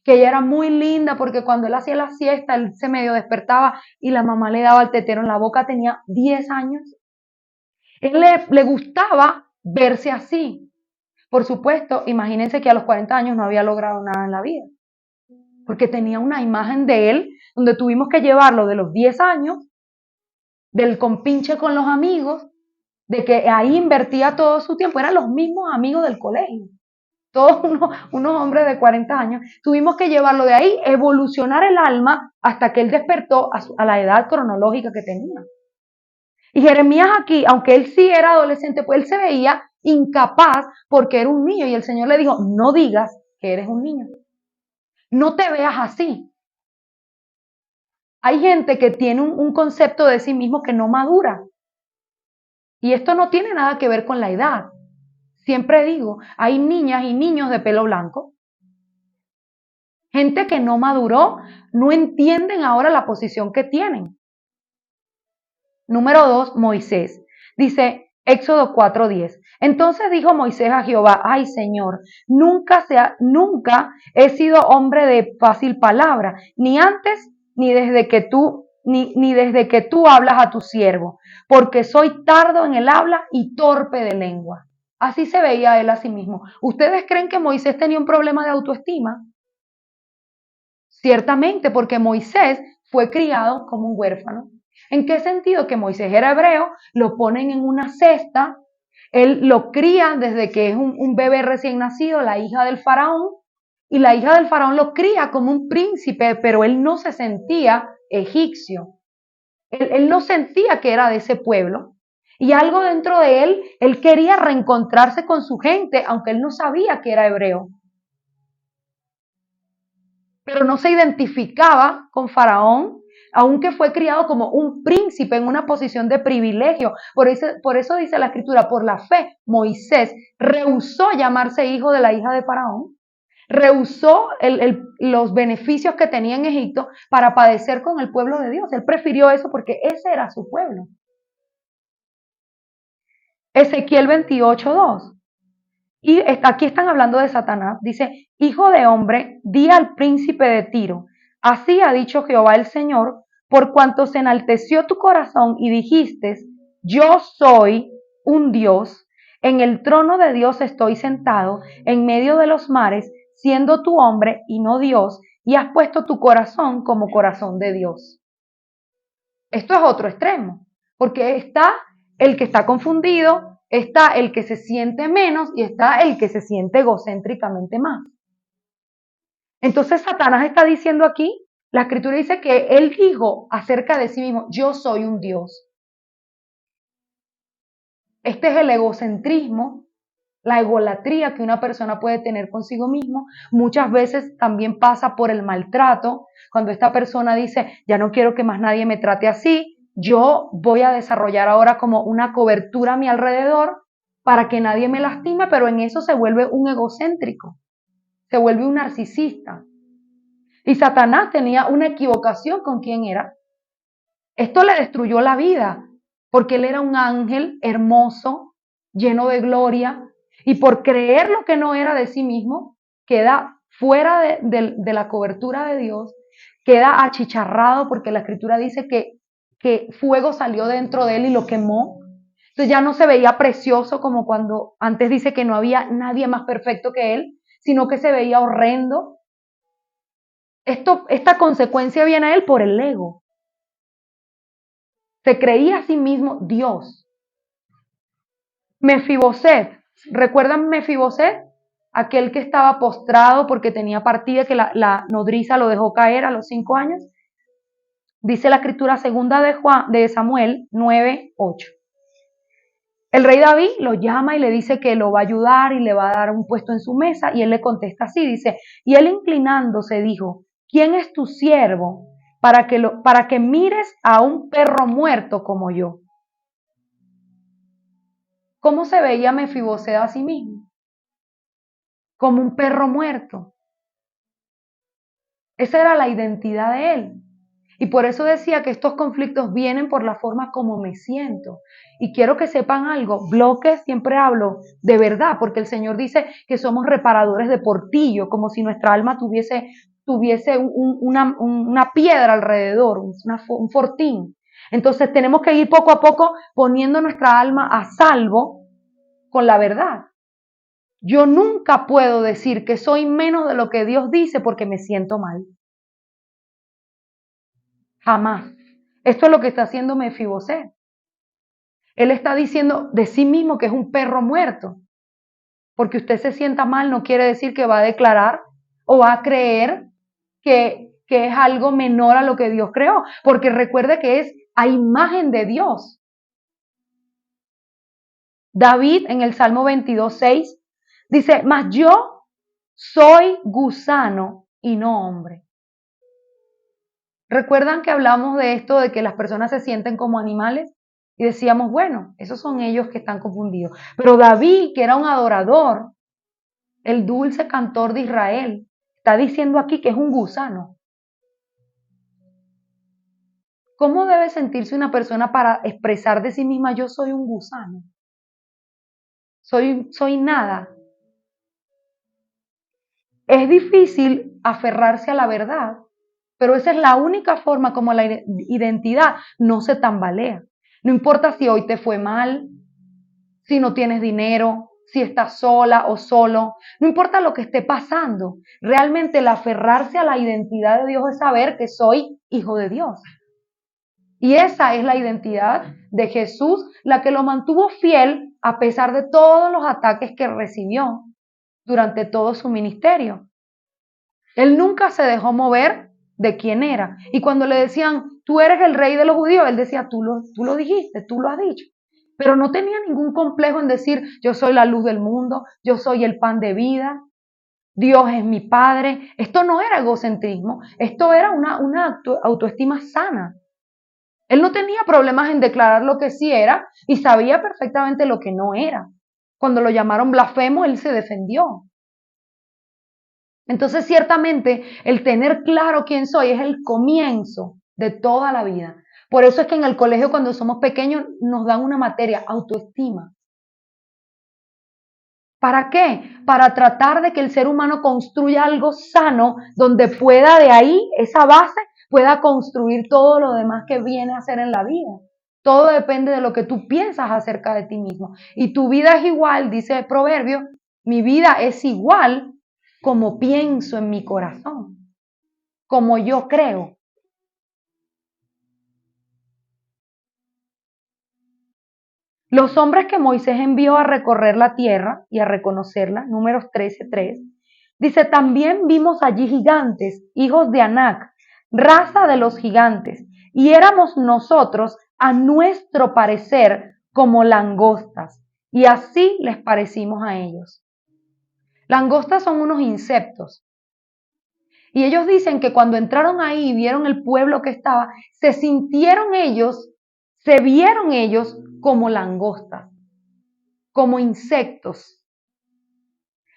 que ella era muy linda porque cuando él hacía la siesta, él se medio despertaba y la mamá le daba el tetero en la boca, tenía 10 años. Él le gustaba verse así. Por supuesto, imagínense que a los 40 años no había logrado nada en la vida, porque tenía una imagen de él donde tuvimos que llevarlo de los 10 años, del compinche con los amigos, de que ahí invertía todo su tiempo, eran los mismos amigos del colegio, todos unos hombres de 40 años, tuvimos que llevarlo de ahí, evolucionar el alma hasta que él despertó a la edad cronológica que tenía. Y Jeremías aquí, aunque él sí era adolescente, pues él se veía incapaz porque era un niño y el Señor le dijo, no digas que eres un niño, no te veas así. Hay gente que tiene un concepto de sí mismo que no madura y esto no tiene nada que ver con la edad. Siempre digo, hay niñas y niños de pelo blanco, gente que no maduró, no entienden ahora la posición que tienen. Número 2, Moisés. Dice Éxodo 4:10. Entonces dijo Moisés a Jehová, ay Señor, nunca he sido hombre de fácil palabra, ni antes ni desde que tú hablas a tu siervo, porque soy tardo en el habla y torpe de lengua. Así se veía él a sí mismo. ¿Ustedes creen que Moisés tenía un problema de autoestima? Ciertamente, porque Moisés fue criado como un huérfano. ¿En qué sentido? Que Moisés era hebreo, lo ponen en una cesta, él lo cría desde que es un bebé recién nacido, la hija del faraón, y la hija del faraón lo cría como un príncipe, pero él no se sentía egipcio. Él no sentía que era de ese pueblo. Y algo dentro de él quería reencontrarse con su gente, aunque él no sabía que era hebreo. Pero no se identificaba con Faraón, aunque fue criado como un príncipe en una posición de privilegio. Por eso dice la escritura, por la fe, Moisés rehusó llamarse hijo de la hija de Faraón, rehusó los beneficios que tenía en Egipto para padecer con el pueblo de Dios. Él prefirió eso porque ese era su pueblo. Ezequiel 28:2. Y aquí están hablando de Satanás. Dice, hijo de hombre, di al príncipe de Tiro, así ha dicho Jehová el Señor, por cuanto se enalteció tu corazón y dijiste, yo soy un Dios, en el trono de Dios estoy sentado, en medio de los mares, siendo tu hombre y no Dios, y has puesto tu corazón como corazón de Dios. Esto es otro extremo, porque está el que está confundido, está el que se siente menos y está el que se siente egocéntricamente más. Entonces Satanás está diciendo aquí, la escritura dice que él dijo acerca de sí mismo, yo soy un Dios. Este es el egocentrismo, la egolatría que una persona puede tener consigo mismo. Muchas veces también pasa por el maltrato, cuando esta persona dice, ya no quiero que más nadie me trate así, yo voy a desarrollar ahora como una cobertura a mi alrededor para que nadie me lastime, pero en eso se vuelve un egocéntrico, se vuelve un narcisista. Y Satanás tenía una equivocación con quién era. Esto le destruyó la vida, porque él era un ángel hermoso, lleno de gloria, y por creer lo que no era de sí mismo, queda fuera de la cobertura de Dios, queda achicharrado, porque la escritura dice que fuego salió dentro de él y lo quemó. Entonces ya no se veía precioso como cuando antes dice que no había nadie más perfecto que él, sino que se veía horrendo. Esta consecuencia viene a él por el ego. Se creía a sí mismo Dios. Mefiboset, ¿recuerdan Mefiboset? Aquel que estaba postrado porque tenía partida, que la nodriza lo dejó caer a los 5 años. Dice la escritura segunda de Samuel 9:8. El rey David lo llama y le dice que lo va a ayudar y le va a dar un puesto en su mesa, y él le contesta así, dice, y él inclinándose dijo, ¿quién es tu siervo para que mires a un perro muerto como yo? ¿Cómo se veía Mefiboset a sí mismo? Como un perro muerto. Esa era la identidad de él. Y por eso decía que estos conflictos vienen por la forma como me siento. Y quiero que sepan algo, bloques, siempre hablo de verdad, porque el Señor dice que somos reparadores de portillo, como si nuestra alma tuviese una piedra alrededor, un fortín. Entonces tenemos que ir poco a poco poniendo nuestra alma a salvo con la verdad. Yo nunca puedo decir que soy menos de lo que Dios dice porque me siento mal. Jamás. Esto es lo que está haciendo Mefiboset. Él está diciendo de sí mismo que es un perro muerto. Porque usted se sienta mal no quiere decir que va a declarar o va a creer que es algo menor a lo que Dios creó. Porque recuerde que es a imagen de Dios. David en el Salmo 22:6 dice, mas yo soy gusano y no hombre. ¿Recuerdan que hablamos de esto, de que las personas se sienten como animales? Y decíamos, bueno, esos son ellos que están confundidos. Pero David, que era un adorador, el dulce cantor de Israel, está diciendo aquí que es un gusano. ¿Cómo debe sentirse una persona para expresar de sí misma, yo soy un gusano? Soy nada. Es difícil aferrarse a la verdad, pero esa es la única forma como la identidad no se tambalea. No importa si hoy te fue mal, si no tienes dinero, si estás sola o solo, no importa lo que esté pasando, realmente el aferrarse a la identidad de Dios es saber que soy hijo de Dios. Y esa es la identidad de Jesús, la que lo mantuvo fiel a pesar de todos los ataques que recibió durante todo su ministerio. Él nunca se dejó mover de quién era. Y cuando le decían, tú eres el rey de los judíos, él decía, tú lo dijiste, tú lo has dicho. Pero no tenía ningún complejo en decir, yo soy la luz del mundo, yo soy el pan de vida, Dios es mi Padre. Esto no era egocentrismo, esto era una autoestima sana. Él no tenía problemas en declarar lo que sí era y sabía perfectamente lo que no era. Cuando lo llamaron blasfemo, él se defendió. Entonces, ciertamente, el tener claro quién soy es el comienzo de toda la vida. Por eso es que en el colegio, cuando somos pequeños, nos dan una materia, autoestima. ¿Para qué? Para tratar de que el ser humano construya algo sano donde pueda de ahí, esa base, pueda construir todo lo demás que viene a hacer en la vida. Todo depende de lo que tú piensas acerca de ti mismo. Y tu vida es igual, dice el proverbio, mi vida es igual como pienso en mi corazón, como yo creo. Los hombres que Moisés envió a recorrer la tierra y a reconocerla, Números 13:3, dice, también vimos allí gigantes, hijos de Anac, raza de los gigantes, y éramos nosotros, a nuestro parecer, como langostas, y así les parecimos a ellos. Langostas son unos insectos, y ellos dicen que cuando entraron ahí y vieron el pueblo que estaba, se sintieron ellos, se vieron ellos como langostas, como insectos.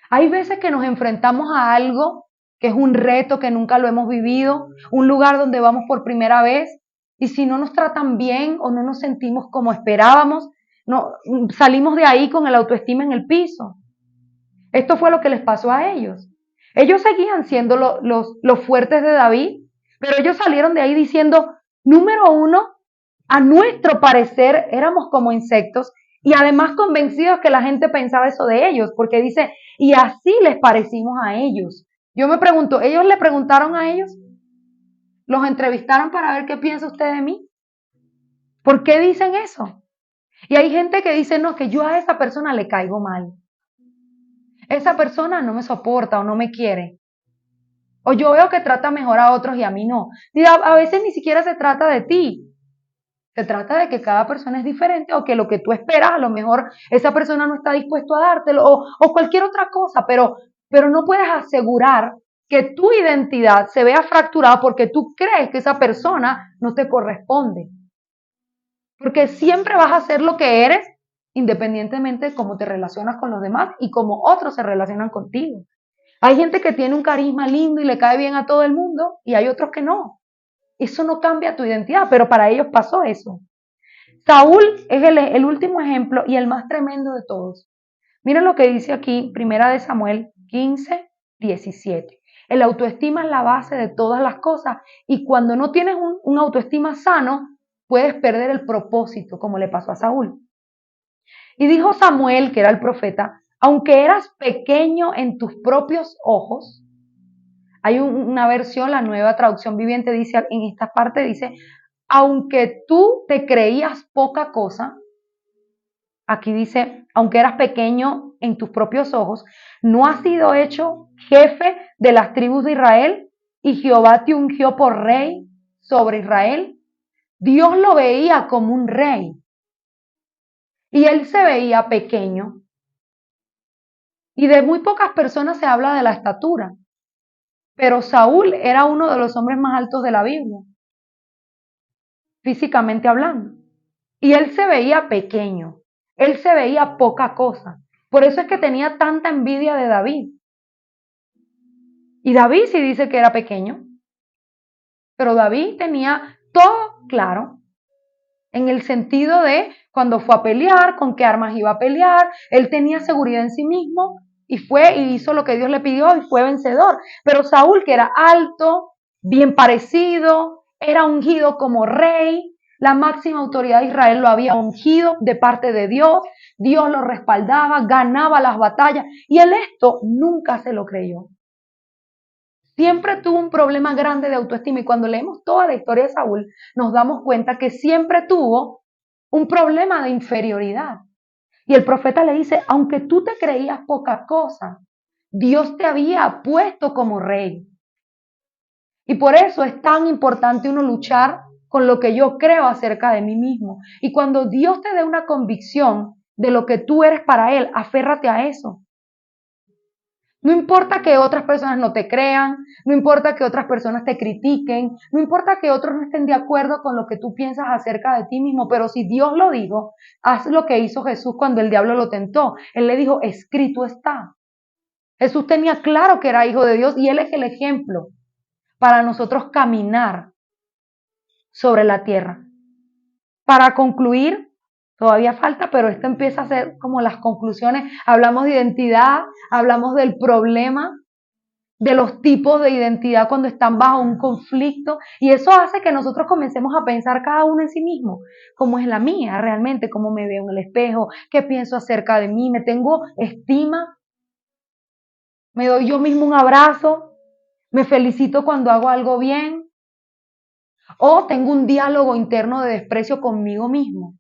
Hay veces que nos enfrentamos a algo que es un reto, que nunca lo hemos vivido, un lugar donde vamos por primera vez, y si no nos tratan bien o no nos sentimos como esperábamos, no, salimos de ahí con el autoestima en el piso. Esto fue lo que les pasó a ellos. Ellos seguían siendo los fuertes de David, pero ellos salieron de ahí diciendo, número uno, a nuestro parecer éramos como insectos y además convencidos que la gente pensaba eso de ellos, porque dice, y así les parecimos a ellos. Yo me pregunto, ¿ellos le preguntaron a ellos? ¿Los entrevistaron para ver qué piensa usted de mí? ¿Por qué dicen eso? Y hay gente que dice, no, que yo a esa persona le caigo mal. Esa persona no me soporta o no me quiere. O yo veo que trata mejor a otros y a mí no. Y a veces ni siquiera se trata de ti. Se trata de que cada persona es diferente o que lo que tú esperas, a lo mejor esa persona no está dispuesto a dártelo o cualquier otra cosa, pero no puedes asegurar que tu identidad se vea fracturada porque tú crees que esa persona no te corresponde. Porque siempre vas a ser lo que eres independientemente de cómo te relacionas con los demás y cómo otros se relacionan contigo. Hay gente que tiene un carisma lindo y le cae bien a todo el mundo y hay otros que no. Eso no cambia tu identidad, pero para ellos pasó eso. Saúl es el último ejemplo y el más tremendo de todos. Miren lo que dice aquí, primera de Samuel 15:17. El autoestima es la base de todas las cosas y cuando no tienes un autoestima sano, puedes perder el propósito, como le pasó a Saúl. Y dijo Samuel, que era el profeta, aunque eras pequeño en tus propios ojos, hay una versión, la nueva traducción viviente dice, en esta parte dice, aunque tú te creías poca cosa, aquí dice, aunque eras pequeño en tus propios ojos, no has sido hecho jefe de las tribus de Israel y Jehová te ungió por rey sobre Israel. Dios lo veía como un rey y él se veía pequeño. Y de muy pocas personas se habla de la estatura, pero Saúl era uno de los hombres más altos de la Biblia, físicamente hablando. Y él se veía pequeño, él se veía poca cosa. Por eso es que tenía tanta envidia de David. Y David sí dice que era pequeño, pero David tenía todo claro, en el sentido de cuando fue a pelear, con qué armas iba a pelear, él tenía seguridad en sí mismo y fue y hizo lo que Dios le pidió y fue vencedor. Pero Saúl, que era alto, bien parecido, era ungido como rey, la máxima autoridad de Israel lo había ungido de parte de Dios, Dios lo respaldaba, ganaba las batallas y él esto nunca se lo creyó. Siempre tuvo un problema grande de autoestima y cuando leemos toda la historia de Saúl nos damos cuenta que siempre tuvo un problema de inferioridad. Y el profeta le dice, aunque tú te creías poca cosa, Dios te había puesto como rey. Y por eso es tan importante uno luchar con lo que yo creo acerca de mí mismo. Y cuando Dios te dé una convicción de lo que tú eres para Él, aférrate a eso. No importa que otras personas no te crean, no importa que otras personas te critiquen, no importa que otros no estén de acuerdo con lo que tú piensas acerca de ti mismo, pero si Dios lo dijo, haz lo que hizo Jesús cuando el diablo lo tentó. Él le dijo, escrito está. Jesús tenía claro que era hijo de Dios y Él es el ejemplo para nosotros caminar sobre la tierra. Para concluir, todavía falta, pero esto empieza a ser como las conclusiones. Hablamos de identidad, hablamos del problema, de los tipos de identidad cuando están bajo un conflicto y eso hace que nosotros comencemos a pensar cada uno en sí mismo, cómo es la mía realmente, cómo me veo en el espejo, qué pienso acerca de mí, me tengo estima, me doy yo mismo un abrazo, me felicito cuando hago algo bien o tengo un diálogo interno de desprecio conmigo mismo.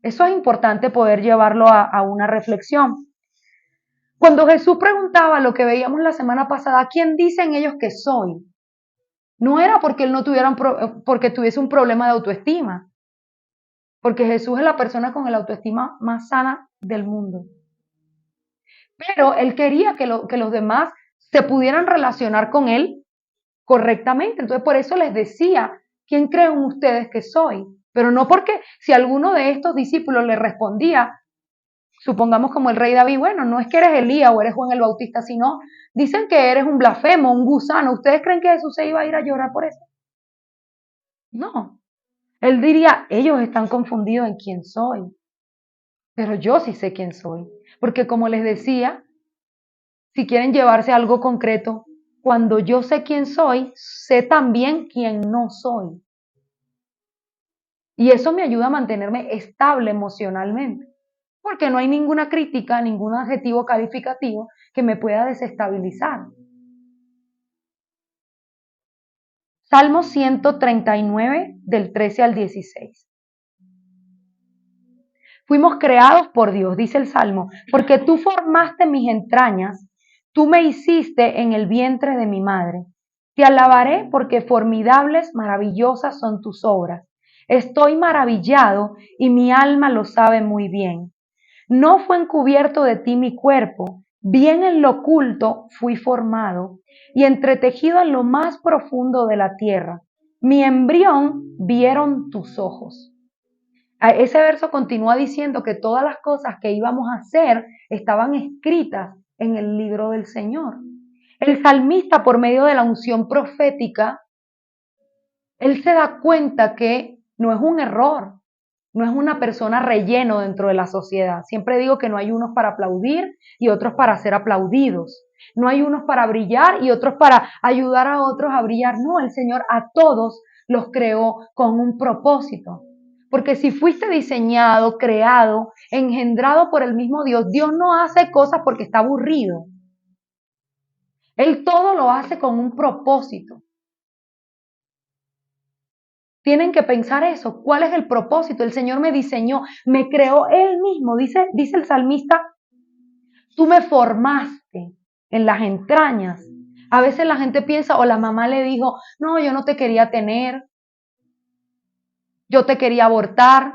Eso es importante poder llevarlo a una reflexión. Cuando Jesús preguntaba lo que veíamos la semana pasada, ¿quién dicen ellos que soy? No era porque él no tuviera porque tuviese un problema de autoestima, porque Jesús es la persona con el autoestima más sana del mundo. Pero él quería que los demás se pudieran relacionar con él correctamente. Entonces por eso les decía, ¿quién creen ustedes que soy? Pero no porque si alguno de estos discípulos le respondía, supongamos como el rey David, bueno, no es que eres Elías o eres Juan el Bautista, sino dicen que eres un blasfemo, un gusano. ¿Ustedes creen que Jesús se iba a ir a llorar por eso? No. Él diría, ellos están confundidos en quién soy, pero yo sí sé quién soy. Porque como les decía, si quieren llevarse a algo concreto, cuando yo sé quién soy, sé también quién no soy. Y eso me ayuda a mantenerme estable emocionalmente, porque no hay ninguna crítica, ningún adjetivo calificativo que me pueda desestabilizar. Salmo 139 del 13 al 16. Fuimos creados por Dios, dice el Salmo, porque tú formaste mis entrañas, tú me hiciste en el vientre de mi madre. Te alabaré porque formidables, maravillosas son tus obras. Estoy maravillado y mi alma lo sabe muy bien. No fue encubierto de ti mi cuerpo, bien en lo oculto fui formado y entretejido en lo más profundo de la tierra. Mi embrión vieron tus ojos. Ese verso continúa diciendo que todas las cosas que íbamos a hacer estaban escritas en el libro del Señor. El salmista, por medio de la unción profética, él se da cuenta que no es un error, no es una persona relleno dentro de la sociedad. Siempre digo que no hay unos para aplaudir y otros para ser aplaudidos. No hay unos para brillar y otros para ayudar a otros a brillar. No, el Señor a todos los creó con un propósito. Porque si fuiste diseñado, creado, engendrado por el mismo Dios, Dios no hace cosas porque está aburrido. Él todo lo hace con un propósito. Tienen que pensar eso. ¿Cuál es el propósito? El Señor me diseñó, me creó Él mismo. Dice el salmista, tú me formaste en las entrañas. A veces la gente piensa, o la mamá le dijo, no, yo no te quería tener, yo te quería abortar,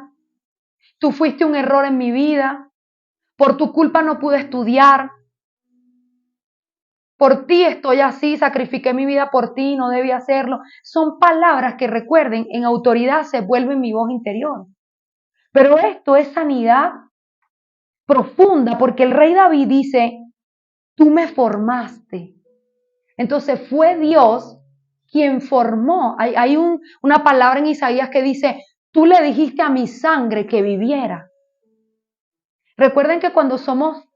tú fuiste un error en mi vida, por tu culpa no pude estudiar, por ti estoy así, sacrifiqué mi vida por ti, no debía hacerlo. Son palabras que recuerden, en autoridad se vuelven mi voz interior. Pero esto es sanidad profunda, porque el rey David dice, tú me formaste. Entonces fue Dios quien formó. Hay una palabra en Isaías que dice, tú le dijiste a mi sangre que viviera. Recuerden que cuando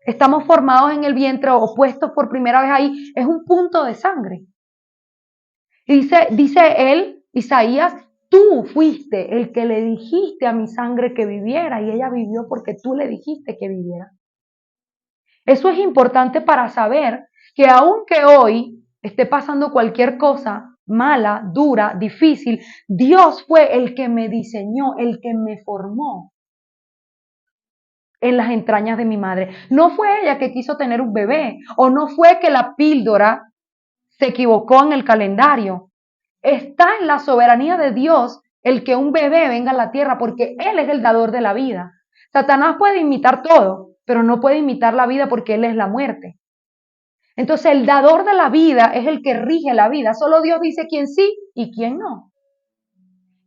estamos formados en el vientre o puestos por primera vez ahí, es un punto de sangre. Y dice él, Isaías, tú fuiste el que le dijiste a mi sangre que viviera y ella vivió porque tú le dijiste que viviera. Eso es importante para saber que aunque hoy esté pasando cualquier cosa mala, dura, difícil, Dios fue el que me diseñó, el que me formó en las entrañas de mi madre. No fue ella que quiso tener un bebé o no fue que la píldora se equivocó en el calendario. Está en la soberanía de Dios el que un bebé venga a la tierra porque Él es el dador de la vida. Satanás puede imitar todo, pero no puede imitar la vida porque Él es la muerte. Entonces el dador de la vida es el que rige la vida. Solo Dios dice quién sí y quién no.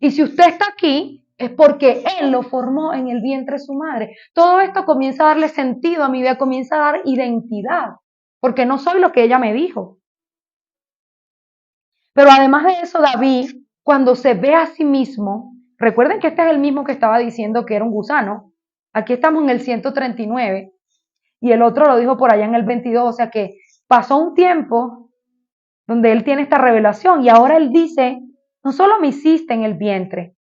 Y si usted está aquí, es porque Él lo formó en el vientre de su madre. Todo esto comienza a darle sentido a mi vida, comienza a dar identidad, porque no soy lo que ella me dijo. Pero además de eso, David, cuando se ve a sí mismo, recuerden que este es el mismo que estaba diciendo que era un gusano. Aquí estamos en el 139 y el otro lo dijo por allá en el 22, o sea que pasó un tiempo donde él tiene esta revelación y ahora él dice, no solo me hiciste en el vientre,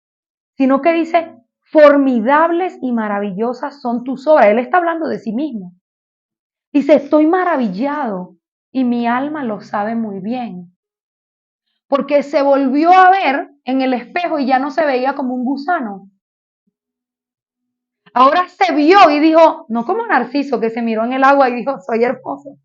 sino que dice, formidables y maravillosas son tus obras. Él está hablando de sí mismo. Dice, estoy maravillado y mi alma lo sabe muy bien. Porque se volvió a ver en el espejo y ya no se veía como un gusano. Ahora se vio y dijo, no como Narciso que se miró en el agua y dijo, soy hermoso,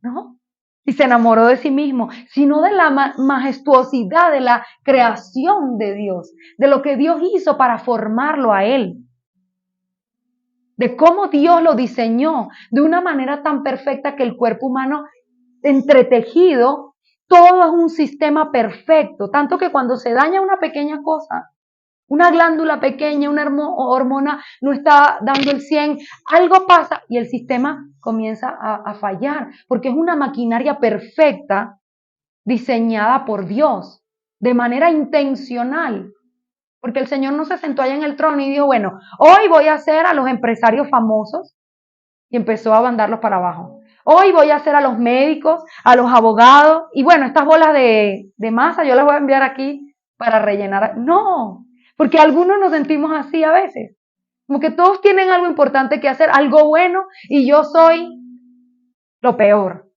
¿no? Y se enamoró de sí mismo, sino de la majestuosidad de la creación de Dios, de lo que Dios hizo para formarlo a él, de cómo Dios lo diseñó de una manera tan perfecta que el cuerpo humano entretejido, todo es un sistema perfecto, tanto que cuando se daña una pequeña cosa, una glándula pequeña, una hormona no está dando el 100, algo pasa y el sistema comienza a fallar, porque es una maquinaria perfecta diseñada por Dios, de manera intencional. Porque el Señor no se sentó allá en el trono y dijo, bueno, hoy voy a hacer a los empresarios famosos y empezó a mandarlos para abajo. Hoy voy a hacer a los médicos, a los abogados, y bueno, estas bolas de masa yo las voy a enviar aquí para rellenar. No, porque algunos nos sentimos así a veces, como que todos tienen algo importante que hacer, algo bueno, y yo soy lo peor.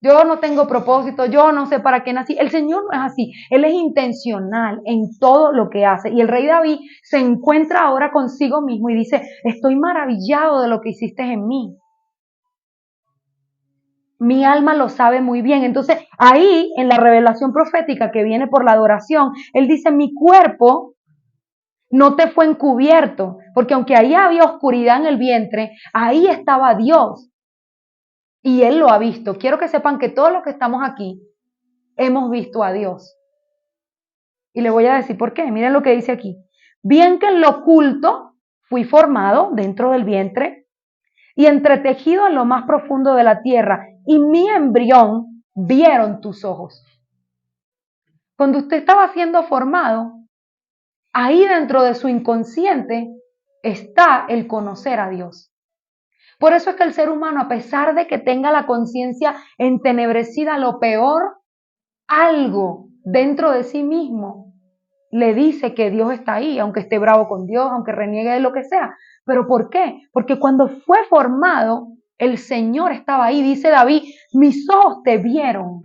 Yo no tengo propósito, yo no sé para qué nací. El Señor no es así, Él es intencional en todo lo que hace. Y el rey David se encuentra ahora consigo mismo y dice, estoy maravillado de lo que hiciste en mí. Mi alma lo sabe muy bien. Entonces, ahí en la revelación profética que viene por la adoración, Él dice, mi cuerpo no te fue encubierto, porque aunque ahí había oscuridad en el vientre, ahí estaba Dios. Y Él lo ha visto. Quiero que sepan que todos los que estamos aquí hemos visto a Dios. Y le voy a decir por qué. Miren lo que dice aquí. Bien que en lo oculto fui formado dentro del vientre y entretejido en lo más profundo de la tierra, y mi embrión vieron tus ojos. Cuando usted estaba siendo formado, ahí dentro de su inconsciente está el conocer a Dios. Por eso es que el ser humano, a pesar de que tenga la conciencia entenebrecida, lo peor, algo dentro de sí mismo le dice que Dios está ahí, aunque esté bravo con Dios, aunque reniegue de lo que sea. ¿Pero por qué? Porque cuando fue formado, el Señor estaba ahí. Dice David, mis ojos te vieron.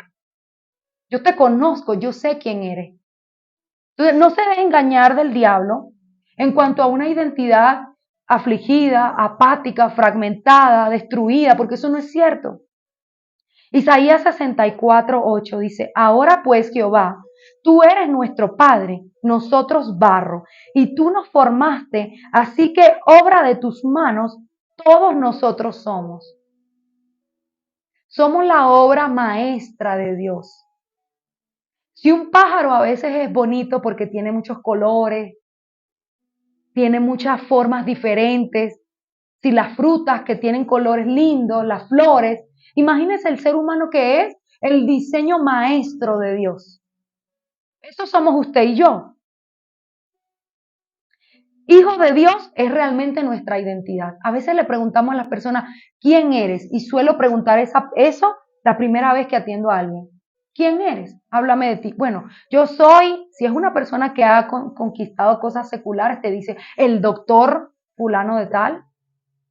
Yo te conozco, yo sé quién eres. Entonces, no se deje engañar del diablo en cuanto a una identidad afligida, apática, fragmentada, destruida, porque eso no es cierto. Isaías 64:8 dice, ahora pues Jehová, tú eres nuestro Padre, nosotros barro, y tú nos formaste, así que obra de tus manos, todos nosotros somos. Somos la obra maestra de Dios. Si un pájaro a veces es bonito porque tiene muchos colores, tiene muchas formas diferentes, si las frutas que tienen colores lindos, las flores, imagínense el ser humano que es el diseño maestro de Dios. Eso somos usted y yo. Hijos de Dios es realmente nuestra identidad. A veces le preguntamos a las personas, ¿quién eres? Y suelo preguntar eso la primera vez que atiendo a alguien. ¿Quién eres? Háblame de ti. Bueno, yo soy, si es una persona que ha conquistado cosas seculares, te dice el doctor fulano de tal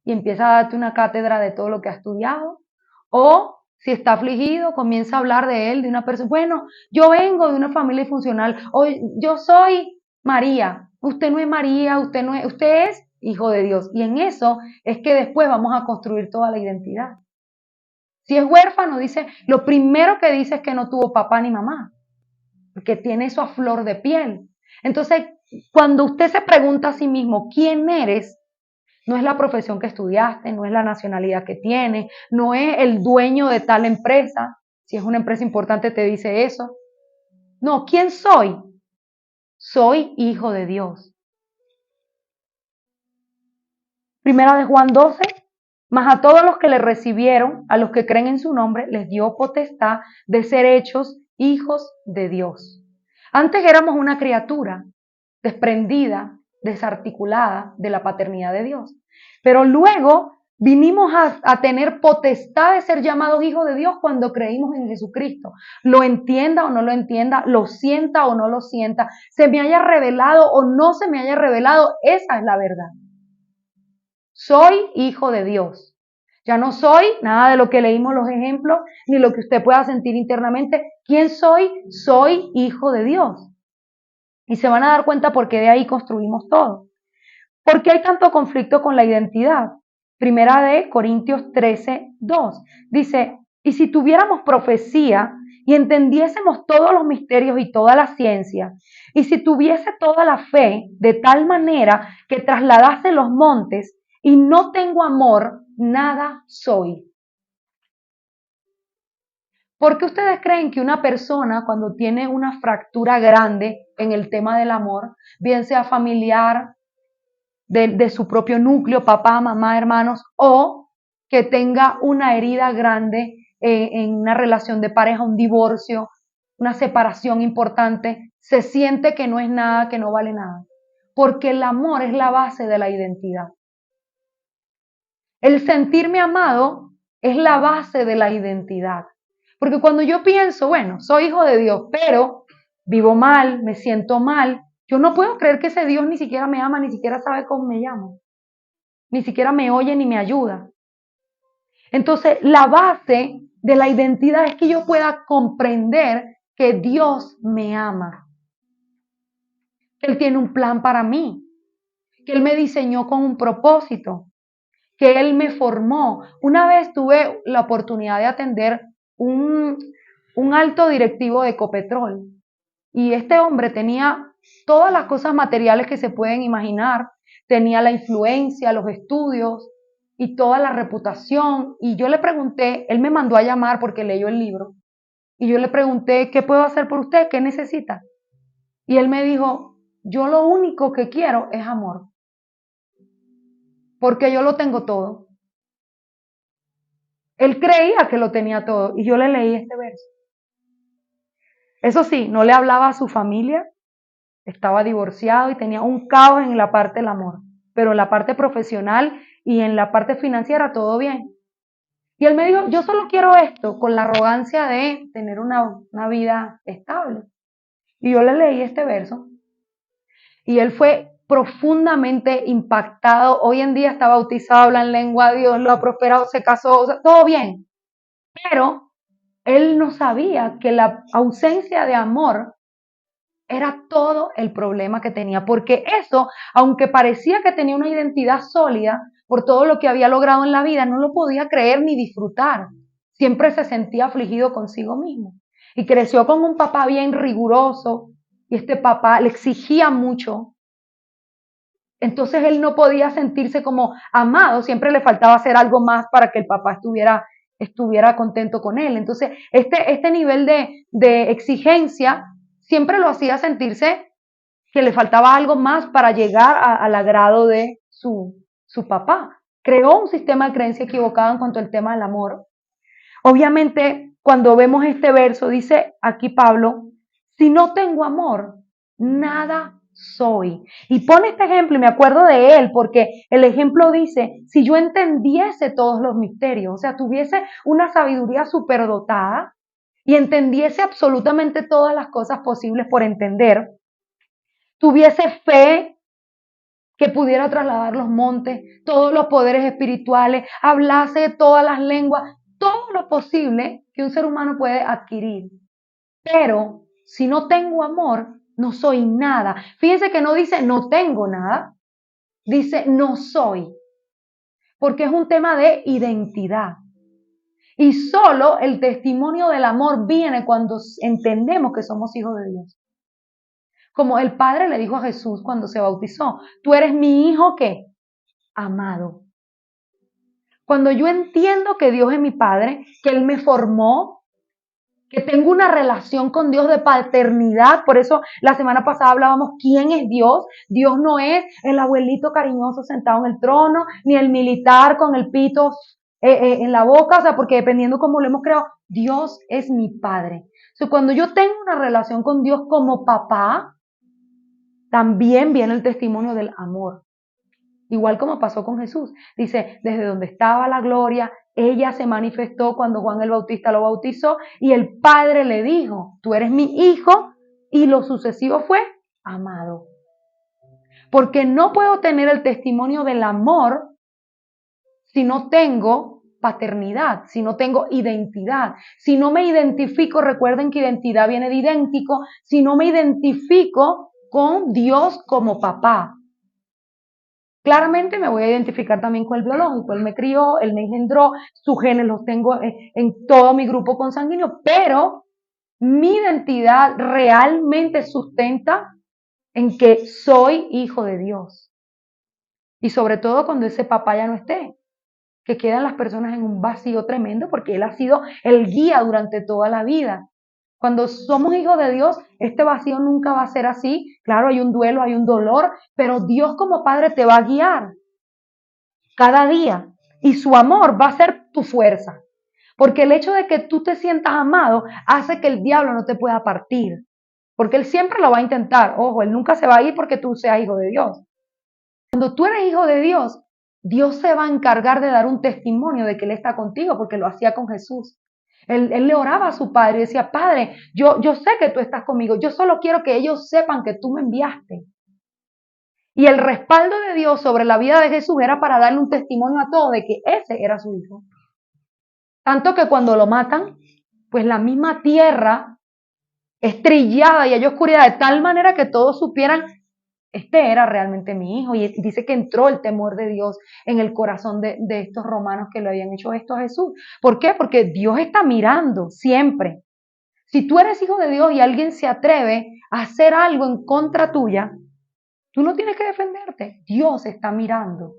y empieza a darte una cátedra de todo lo que ha estudiado. O si está afligido, comienza a hablar de él, de una persona. Bueno, yo vengo de una familia funcional. O yo soy María. Usted no es María, usted es hijo de Dios. Y en eso es que después vamos a construir toda la identidad. Si es huérfano, dice, lo primero que dice es que no tuvo papá ni mamá, porque tiene eso a flor de piel. Entonces, cuando usted se pregunta a sí mismo, ¿quién eres? No es la profesión que estudiaste, no es la nacionalidad que tienes, no es el dueño de tal empresa. Si es una empresa importante te dice eso. No, ¿quién soy? Soy hijo de Dios. Primera de Juan 12, mas a todos los que le recibieron, a los que creen en su nombre, les dio potestad de ser hechos hijos de Dios. Antes éramos una criatura desprendida, desarticulada de la paternidad de Dios. Pero luego vinimos a tener potestad de ser llamados hijos de Dios cuando creímos en Jesucristo. Lo entienda o no lo entienda, lo sienta o no lo sienta, se me haya revelado o no se me haya revelado, esa es la verdad. Soy hijo de Dios. Ya no soy nada de lo que leímos los ejemplos, ni lo que usted pueda sentir internamente. ¿Quién soy? Soy hijo de Dios. Y se van a dar cuenta porque de ahí construimos todo. ¿Por qué hay tanto conflicto con la identidad? Primera de Corintios 13:2 dice, y si tuviéramos profecía y entendiésemos todos los misterios y toda la ciencia, y si tuviese toda la fe de tal manera que trasladase los montes y no tengo amor, nada soy. ¿Por qué ustedes creen que una persona cuando tiene una fractura grande en el tema del amor, bien sea familiar, de su propio núcleo, papá, mamá, hermanos, o que tenga una herida grande en una relación de pareja, un divorcio, una separación importante, se siente que no es nada, que no vale nada? Porque el amor es la base de la identidad. El sentirme amado es la base de la identidad. Porque cuando yo pienso, bueno, soy hijo de Dios, pero vivo mal, me siento mal, yo no puedo creer que ese Dios ni siquiera me ama, ni siquiera sabe cómo me llamo, ni siquiera me oye ni me ayuda. Entonces, la base de la identidad es que yo pueda comprender que Dios me ama, que Él tiene un plan para mí, que Él me diseñó con un propósito, que Él me formó. Una vez tuve la oportunidad de atender un, un alto directivo de Ecopetrol y este hombre tenía todas las cosas materiales que se pueden imaginar, tenía la influencia, los estudios y toda la reputación. Y yo le pregunté, él me mandó a llamar porque leyó el libro, y yo le pregunté, ¿qué puedo hacer por usted? ¿Qué necesita? Y él me dijo, yo lo único que quiero es amor, porque yo lo tengo todo. Él creía que lo tenía todo y yo le leí este verso. Eso sí, no le hablaba a su familia, estaba divorciado y tenía un caos en la parte del amor, pero en la parte profesional y en la parte financiera todo bien. Y él me dijo, yo solo quiero esto, con la arrogancia de tener una vida estable. Y yo le leí este verso y él fue profundamente impactado. Hoy en día está bautizado, habla en lengua, Dios lo ha prosperado, se casó, o sea, todo bien. Pero él no sabía que la ausencia de amor era todo el problema que tenía, porque eso, aunque parecía que tenía una identidad sólida por todo lo que había logrado en la vida, no lo podía creer ni disfrutar. Siempre se sentía afligido consigo mismo. Y creció con un papá bien riguroso, y este papá le exigía mucho. Entonces él no podía sentirse como amado, siempre le faltaba hacer algo más para que el papá estuviera contento con él. Entonces este nivel de exigencia siempre lo hacía sentirse que le faltaba algo más para llegar al agrado de su papá. Creó un sistema de creencia equivocado en cuanto al tema del amor. Obviamente, cuando vemos este verso, dice aquí Pablo, si no tengo amor, nada soy. Y pone este ejemplo y me acuerdo de él porque el ejemplo dice, si yo entendiese todos los misterios, o sea, tuviese una sabiduría superdotada y entendiese absolutamente todas las cosas posibles por entender, tuviese fe que pudiera trasladar los montes, todos los poderes espirituales, hablase de todas las lenguas, todo lo posible que un ser humano puede adquirir. Pero si no tengo amor, no soy nada. Fíjense que no dice no tengo nada, dice no soy, porque es un tema de identidad. Y solo el testimonio del amor viene cuando entendemos que somos hijos de Dios. Como el Padre le dijo a Jesús cuando se bautizó, tú eres mi hijo, ¿qué? Amado. Cuando yo entiendo que Dios es mi Padre, que Él me formó, que tengo una relación con Dios de paternidad, por eso la semana pasada hablábamos quién es Dios. Dios no es el abuelito cariñoso sentado en el trono, ni el militar con el pito en la boca, o sea, porque dependiendo cómo lo hemos creado, Dios es mi Padre. O sea, cuando yo tengo una relación con Dios como papá, también viene el testimonio del amor. Igual como pasó con Jesús. Dice, desde donde estaba la gloria, ella se manifestó cuando Juan el Bautista lo bautizó y el Padre le dijo, tú eres mi hijo, y lo sucesivo fue amado. Porque no puedo tener el testimonio del amor si no tengo paternidad, si no tengo identidad, si no me identifico, recuerden que identidad viene de idéntico, si no me identifico con Dios como papá. Claramente me voy a identificar también con el biológico. Él me crió, él me engendró, sus genes los tengo en todo mi grupo consanguíneo, pero mi identidad realmente sustenta en que soy hijo de Dios. Y sobre todo cuando ese papá ya no esté, que quedan las personas en un vacío tremendo porque Él ha sido el guía durante toda la vida. Cuando somos hijos de Dios, este vacío nunca va a ser así. Claro, hay un duelo, hay un dolor, pero Dios como Padre te va a guiar cada día y su amor va a ser tu fuerza. Porque el hecho de que tú te sientas amado hace que el diablo no te pueda partir. Porque él siempre lo va a intentar. Ojo, él nunca se va a ir porque tú seas hijo de Dios. Cuando tú eres hijo de Dios, Dios se va a encargar de dar un testimonio de que Él está contigo, porque lo hacía con Jesús. Él le oraba a su padre y decía, Padre, yo sé que tú estás conmigo, yo solo quiero que ellos sepan que tú me enviaste. Y el respaldo de Dios sobre la vida de Jesús era para darle un testimonio a todos de que ese era su hijo. Tanto que cuando lo matan, pues la misma tierra es trillada y hay oscuridad de tal manera que todos supieran este era realmente mi hijo. Y dice que entró el temor de Dios en el corazón de estos romanos que le habían hecho esto a Jesús. ¿Por qué? Porque Dios está mirando siempre. Si tú eres hijo de Dios y alguien se atreve a hacer algo en contra tuya, tú no tienes que defenderte. Dios está mirando.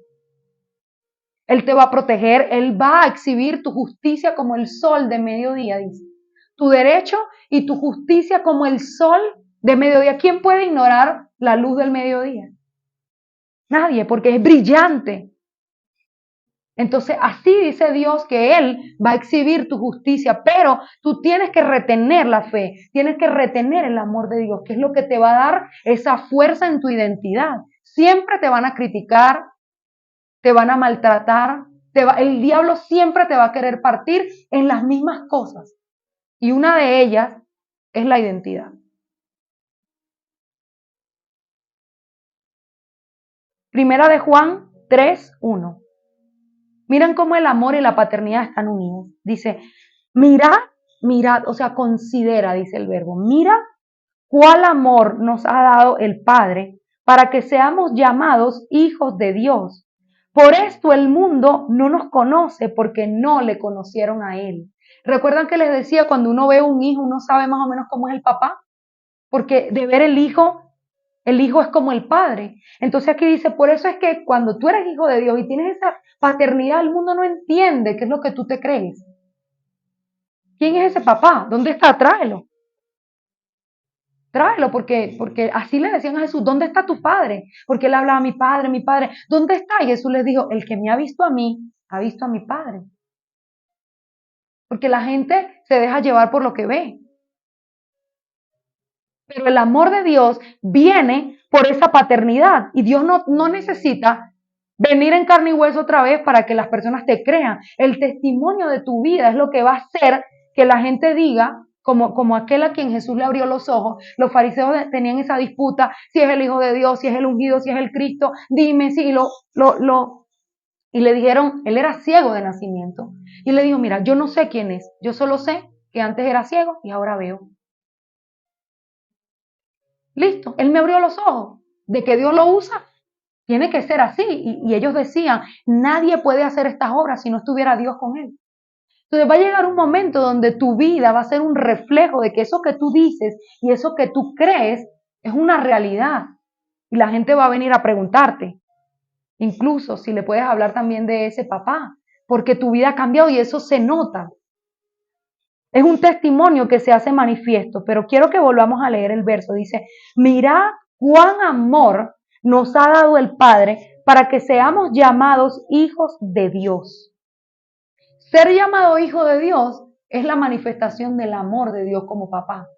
Él te va a proteger, Él va a exhibir tu justicia como el sol de mediodía, dice. Tu derecho y tu justicia como el sol de mediodía. ¿Quién puede ignorar la luz del mediodía? Nadie, porque es brillante. Entonces, así dice Dios que Él va a exhibir tu justicia, pero tú tienes que retener la fe, tienes que retener el amor de Dios, que es lo que te va a dar esa fuerza en tu identidad. Siempre te van a criticar, te van a maltratar, el diablo siempre te va a querer partir en las mismas cosas. Y una de ellas es la identidad. Primera de Juan 3:1. Miren cómo el amor y la paternidad están unidos. Dice, mirad, mirad, o sea, considera, dice el verbo, mira cuál amor nos ha dado el Padre para que seamos llamados hijos de Dios. Por esto el mundo no nos conoce porque no le conocieron a Él. ¿Recuerdan que les decía cuando uno ve un hijo, uno sabe más o menos cómo es el papá? Porque de ver el hijo es como el padre. Entonces aquí dice, por eso es que cuando tú eres hijo de Dios y tienes esa paternidad, el mundo no entiende qué es lo que tú te crees. ¿Quién es ese papá? ¿Dónde está? Tráelo. Tráelo, porque así le decían a Jesús, ¿dónde está tu padre? Porque él hablaba, mi padre, ¿dónde está? Y Jesús les dijo, el que me ha visto a mí, ha visto a mi padre. Porque la gente se deja llevar por lo que ve. Pero el amor de Dios viene por esa paternidad y Dios no necesita venir en carne y hueso otra vez para que las personas te crean. El testimonio de tu vida es lo que va a hacer que la gente diga, como aquel a quien Jesús le abrió los ojos. Los fariseos tenían esa disputa, si es el Hijo de Dios, si es el ungido, si es el Cristo, dime si y le dijeron, él era ciego de nacimiento. Y le dijo, mira, yo no sé quién es, yo solo sé que antes era ciego y ahora veo. Listo, él me abrió los ojos de que Dios lo usa. Tiene que ser así. Y ellos decían, nadie puede hacer estas obras si no estuviera Dios con él. Entonces va a llegar un momento donde tu vida va a ser un reflejo de que eso que tú dices y eso que tú crees es una realidad. Y la gente va a venir a preguntarte, incluso si le puedes hablar también de ese papá, porque tu vida ha cambiado y eso se nota. Es un testimonio que se hace manifiesto, pero quiero que volvamos a leer el verso. Dice, mirad cuán amor nos ha dado el Padre para que seamos llamados hijos de Dios. Ser llamado hijo de Dios es la manifestación del amor de Dios como papá.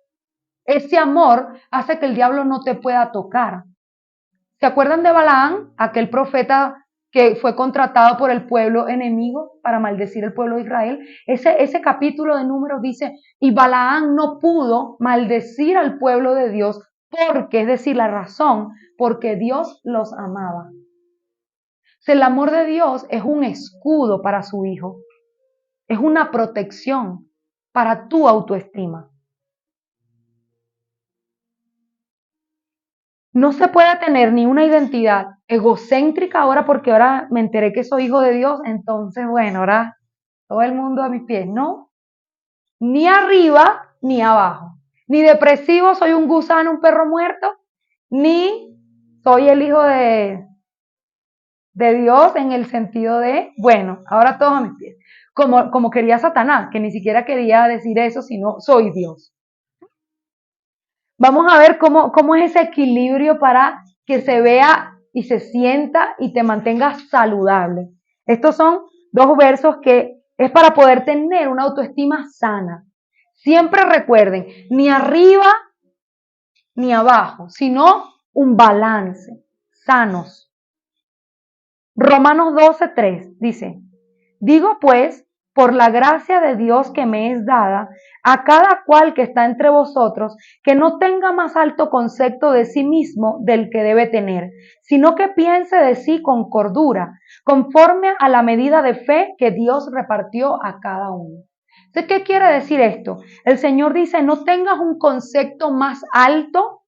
Ese amor hace que el diablo no te pueda tocar. ¿Se acuerdan de Balaán, aquel profeta que fue contratado por el pueblo enemigo para maldecir el pueblo de Israel? Ese capítulo de Números dice, y Balaán no pudo maldecir al pueblo de Dios porque, es decir, la razón, porque Dios los amaba. O sea, el amor de Dios es un escudo para su hijo, es una protección para tu autoestima. No se puede tener ni una identidad egocéntrica ahora porque ahora me enteré que soy hijo de Dios, entonces bueno, ahora todo el mundo a mis pies. No, ni arriba ni abajo. Ni depresivo, soy un gusano, un perro muerto, ni soy el hijo de Dios en el sentido de, bueno, ahora todos a mis pies. Como quería Satanás, que ni siquiera quería decir eso, sino soy Dios. Vamos a ver cómo es ese equilibrio para que se vea y se sienta y te mantengas saludable. Estos son dos versos que es para poder tener una autoestima sana. Siempre recuerden, ni arriba ni abajo, sino un balance, sanos. Romanos 12:3 dice, digo pues, por la gracia de Dios que me es dada, a cada cual que está entre vosotros, que no tenga más alto concepto de sí mismo del que debe tener, sino que piense de sí con cordura, conforme a la medida de fe que Dios repartió a cada uno. Entonces, ¿qué quiere decir esto? El Señor dice, no tengas un concepto más alto.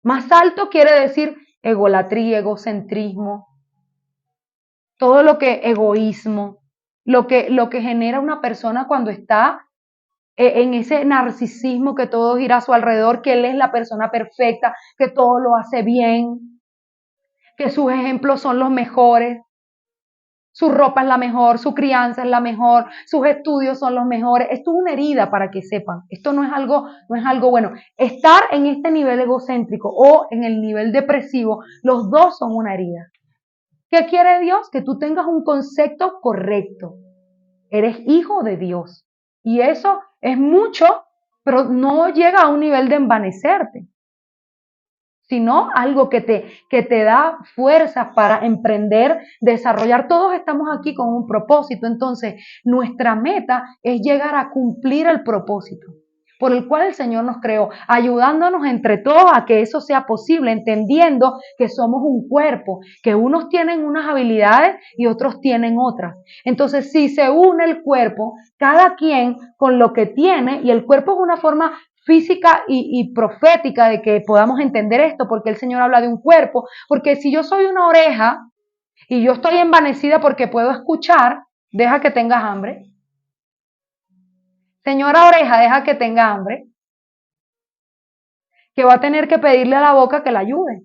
Más alto quiere decir egolatría, egocentrismo, todo lo que egoísmo, lo que genera una persona cuando está en ese narcisismo que todo gira a su alrededor, que él es la persona perfecta, que todo lo hace bien, que sus ejemplos son los mejores, su ropa es la mejor, su crianza es la mejor, sus estudios son los mejores. Esto es una herida para que sepan. Esto no es algo bueno. Estar en este nivel egocéntrico o en el nivel depresivo, los dos son una herida. ¿Qué quiere Dios? Que tú tengas un concepto correcto. Eres hijo de Dios. Y eso es mucho, pero no llega a un nivel de envanecerte, sino algo que te da fuerzas para emprender, desarrollar. Todos estamos aquí con un propósito, entonces nuestra meta es llegar a cumplir el propósito por el cual el Señor nos creó, ayudándonos entre todos a que eso sea posible, entendiendo que somos un cuerpo, que unos tienen unas habilidades y otros tienen otras. Entonces, si se une el cuerpo, cada quien con lo que tiene, y el cuerpo es una forma física y profética de que podamos entender esto, porque el Señor habla de un cuerpo, porque si yo soy una oreja y yo estoy envanecida porque puedo escuchar, deja que tengas hambre. Señora oreja, deja que tenga hambre, que va a tener que pedirle a la boca que la ayude.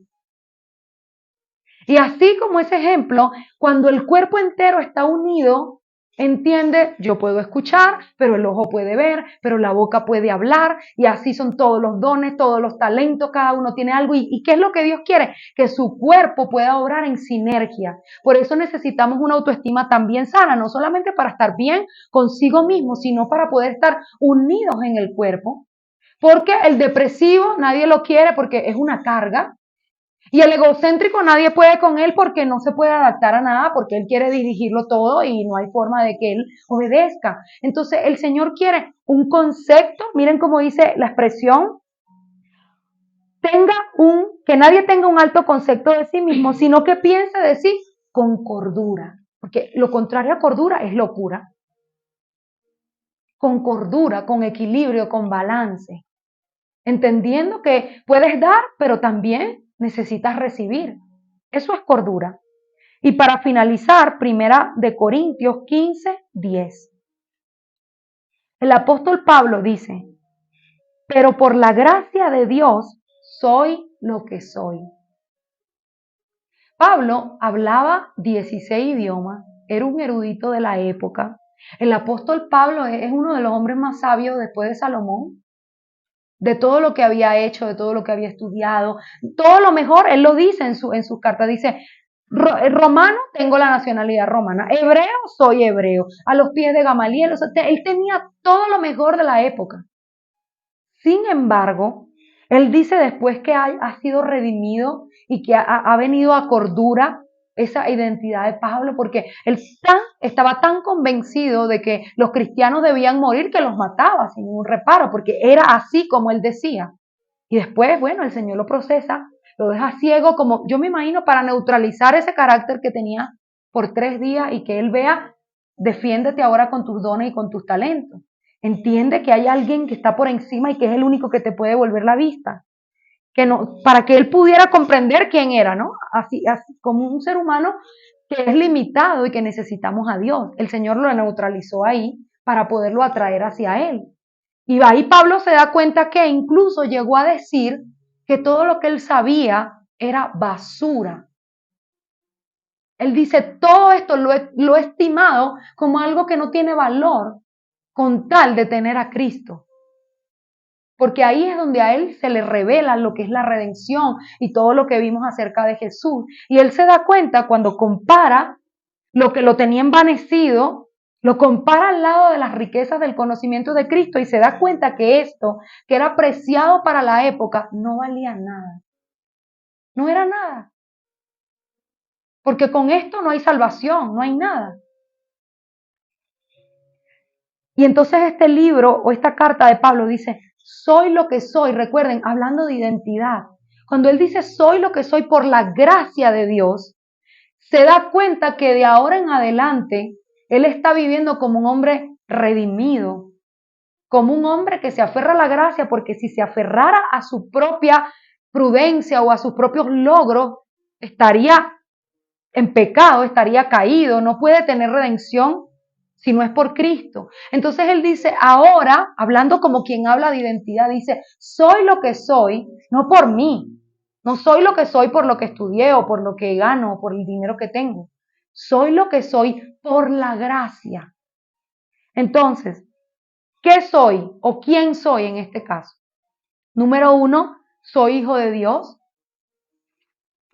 Y así como ese ejemplo, cuando el cuerpo entero está unido, entiende, yo puedo escuchar, pero el ojo puede ver, pero la boca puede hablar, y así son todos los dones, todos los talentos, cada uno tiene algo. ¿Y qué es lo que Dios quiere? Que su cuerpo pueda obrar en sinergia. Por eso necesitamos una autoestima también sana, no solamente para estar bien consigo mismo, sino para poder estar unidos en el cuerpo. Porque el depresivo nadie lo quiere porque es una carga. Y el egocéntrico nadie puede con él porque no se puede adaptar a nada, porque él quiere dirigirlo todo y no hay forma de que él obedezca. Entonces el Señor quiere un concepto, miren cómo dice la expresión, que nadie tenga un alto concepto de sí mismo, sino que piense de sí con cordura. Porque lo contrario a cordura es locura. Con cordura, con equilibrio, con balance. Entendiendo que puedes dar, pero también necesitas recibir. Eso es cordura. Y para finalizar, primera de Corintios 15:10. El apóstol Pablo dice, pero por la gracia de Dios soy lo que soy. Pablo hablaba 16 idiomas, era un erudito de la época. El apóstol Pablo es uno de los hombres más sabios después de Salomón, de todo lo que había hecho, de todo lo que había estudiado, todo lo mejor, él lo dice en sus cartas, dice, romano, tengo la nacionalidad romana, hebreo, soy hebreo, a los pies de Gamaliel, o sea, él tenía todo lo mejor de la época. Sin embargo, él dice después que ha sido redimido y que ha venido a cordura esa identidad de Pablo, porque él estaba tan convencido de que los cristianos debían morir que los mataba sin ningún reparo, porque era así como él decía. Y después, bueno, el Señor lo procesa, lo deja ciego, como yo me imagino, para neutralizar ese carácter que tenía por 3 días y que él vea, defiéndete ahora con tus dones y con tus talentos. Entiende que hay alguien que está por encima y que es el único que te puede devolver la vista. para que él pudiera comprender quién era, ¿no? Así como un ser humano que es limitado y que necesitamos a Dios. El Señor lo neutralizó ahí para poderlo atraer hacia él. Y ahí Pablo se da cuenta que incluso llegó a decir que todo lo que él sabía era basura. Él dice, todo esto lo he estimado como algo que no tiene valor con tal de tener a Cristo. Porque ahí es donde a él se le revela lo que es la redención y todo lo que vimos acerca de Jesús. Y él se da cuenta cuando compara lo que lo tenía envanecido, lo compara al lado de las riquezas del conocimiento de Cristo y se da cuenta que esto, que era preciado para la época, no valía nada. No era nada. Porque con esto no hay salvación, no hay nada. Y entonces este libro o esta carta de Pablo dice, soy lo que soy, recuerden, hablando de identidad. Cuando él dice soy lo que soy por la gracia de Dios, se da cuenta que de ahora en adelante él está viviendo como un hombre redimido, como un hombre que se aferra a la gracia, porque si se aferrara a su propia prudencia o a sus propios logros, estaría en pecado, estaría caído, no puede tener redención si no es por Cristo. Entonces él dice, ahora, hablando como quien habla de identidad, dice, soy lo que soy, no por mí, no soy lo que soy por lo que estudié o por lo que gano o por el dinero que tengo, soy lo que soy por la gracia. Entonces, ¿qué soy o quién soy en este caso? Número 1, soy hijo de Dios.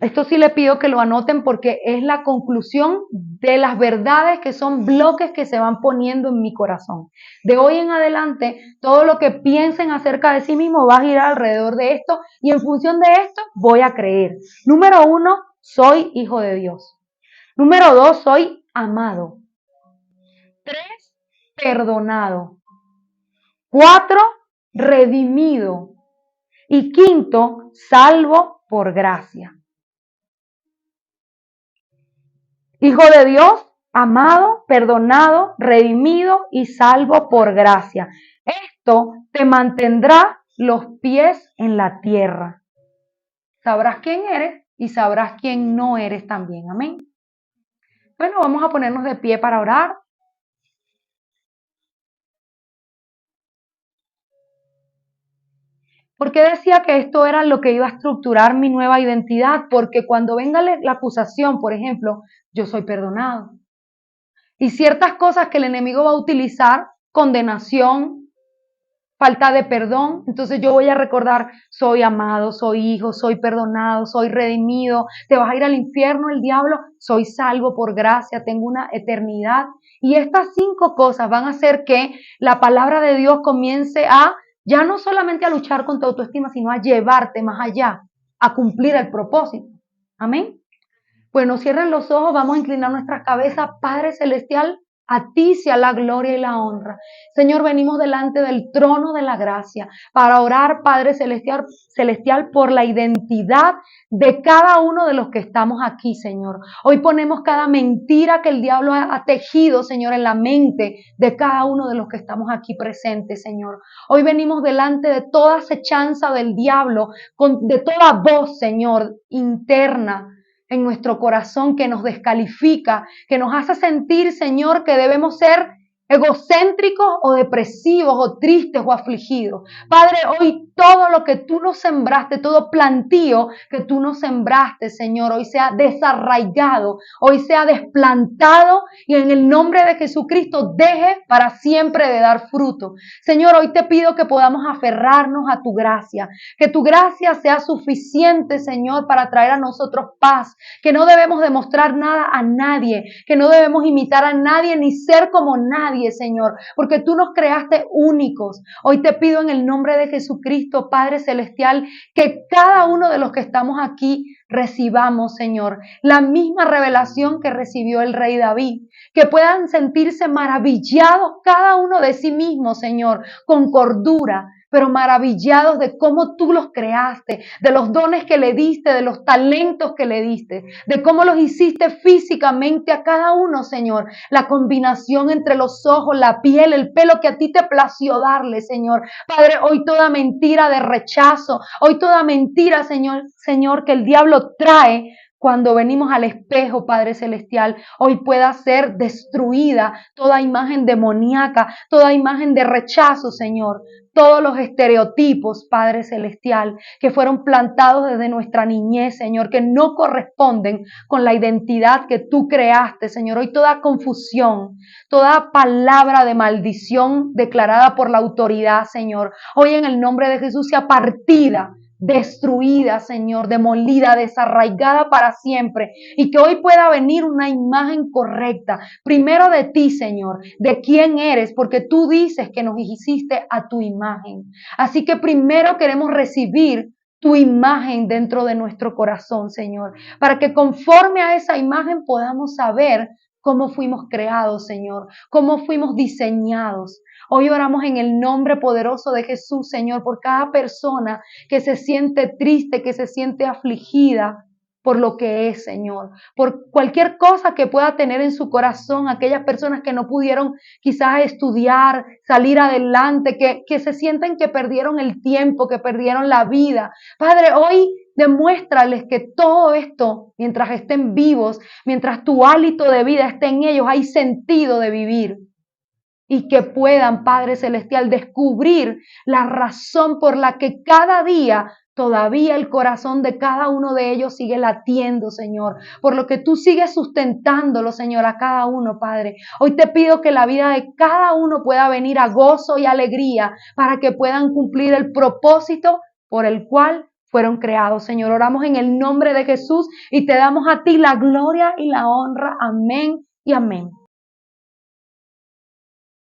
Esto sí le pido que lo anoten porque es la conclusión de las verdades que son bloques que se van poniendo en mi corazón. De hoy en adelante, todo lo que piensen acerca de sí mismo va a girar alrededor de esto y en función de esto voy a creer. Número 1, soy hijo de Dios. Número 2, soy amado. 3, perdonado. 4, redimido. Y 5, salvo por gracia. Hijo de Dios, amado, perdonado, redimido y salvo por gracia. Esto te mantendrá los pies en la tierra. Sabrás quién eres y sabrás quién no eres también. Amén. Bueno, vamos a ponernos de pie para orar. ¿Por qué decía que esto era lo que iba a estructurar mi nueva identidad? Porque cuando venga la acusación, por ejemplo, yo soy perdonado. Y ciertas cosas que el enemigo va a utilizar, condenación, falta de perdón, entonces yo voy a recordar, soy amado, soy hijo, soy perdonado, soy redimido, te vas a ir al infierno el diablo, soy salvo por gracia, tengo una eternidad. Y estas 5 cosas van a hacer que la palabra de Dios comience a, ya no solamente a luchar con tu autoestima, sino a llevarte más allá, a cumplir el propósito. Amén. Bueno, cierren los ojos, vamos a inclinar nuestras cabezas. Padre Celestial, a ti sea la gloria y la honra. Señor, venimos delante del trono de la gracia para orar, Padre Celestial, por la identidad de cada uno de los que estamos aquí, Señor. Hoy ponemos cada mentira que el diablo ha tejido, Señor, en la mente de cada uno de los que estamos aquí presentes, Señor. Hoy venimos delante de toda acechanza del diablo, de toda voz, Señor, interna en nuestro corazón que nos descalifica, que nos hace sentir, Señor, que debemos ser egocéntricos o depresivos o tristes o afligidos. Padre, hoy todo lo que tú nos sembraste, todo plantío que tú nos sembraste, Señor, hoy sea desarraigado, hoy sea desplantado y en el nombre de Jesucristo deje para siempre de dar fruto. Señor, hoy te pido que podamos aferrarnos a tu gracia, que tu gracia sea suficiente, Señor, para traer a nosotros paz, que no debemos demostrar nada a nadie, que no debemos imitar a nadie ni ser como nadie, Señor, porque tú nos creaste únicos. Hoy te pido en el nombre de Jesucristo, Padre Celestial, que cada uno de los que estamos aquí recibamos, Señor, la misma revelación que recibió el rey David, que puedan sentirse maravillados cada uno de sí mismo, Señor, con cordura, pero maravillados de cómo tú los creaste, de los dones que le diste, de los talentos que le diste, de cómo los hiciste físicamente a cada uno, Señor. La combinación entre los ojos, la piel, el pelo que a ti te plació darle, Señor. Padre, hoy toda mentira de rechazo, hoy toda mentira, Señor, que el diablo trae cuando venimos al espejo, Padre Celestial, hoy pueda ser destruida toda imagen demoníaca, toda imagen de rechazo, Señor. Todos los estereotipos, Padre Celestial, que fueron plantados desde nuestra niñez, Señor, que no corresponden con la identidad que tú creaste, Señor. Hoy toda confusión, toda palabra de maldición declarada por la autoridad, Señor, hoy en el nombre de Jesús sea partida, destruida, Señor, demolida, desarraigada para siempre, y que hoy pueda venir una imagen correcta, primero de ti, Señor, de quién eres, porque tú dices que nos hiciste a tu imagen. Así que primero queremos recibir tu imagen dentro de nuestro corazón, Señor, para que conforme a esa imagen podamos saber cómo fuimos creados, Señor, cómo fuimos diseñados. Hoy oramos en el nombre poderoso de Jesús, Señor, por cada persona que se siente triste, que se siente afligida por lo que es, Señor, por cualquier cosa que pueda tener en su corazón, aquellas personas que no pudieron quizás estudiar, salir adelante, que se sienten que perdieron el tiempo, que perdieron la vida. Padre, hoy demuéstrales que todo esto, mientras estén vivos, mientras tu hálito de vida esté en ellos, hay sentido de vivir. Y que puedan, Padre Celestial, descubrir la razón por la que cada día todavía el corazón de cada uno de ellos sigue latiendo, Señor, por lo que tú sigues sustentándolo, Señor, a cada uno, Padre. Hoy te pido que la vida de cada uno pueda venir a gozo y alegría para que puedan cumplir el propósito por el cual fueron creados, Señor. Oramos en el nombre de Jesús y te damos a ti la gloria y la honra. Amén y amén.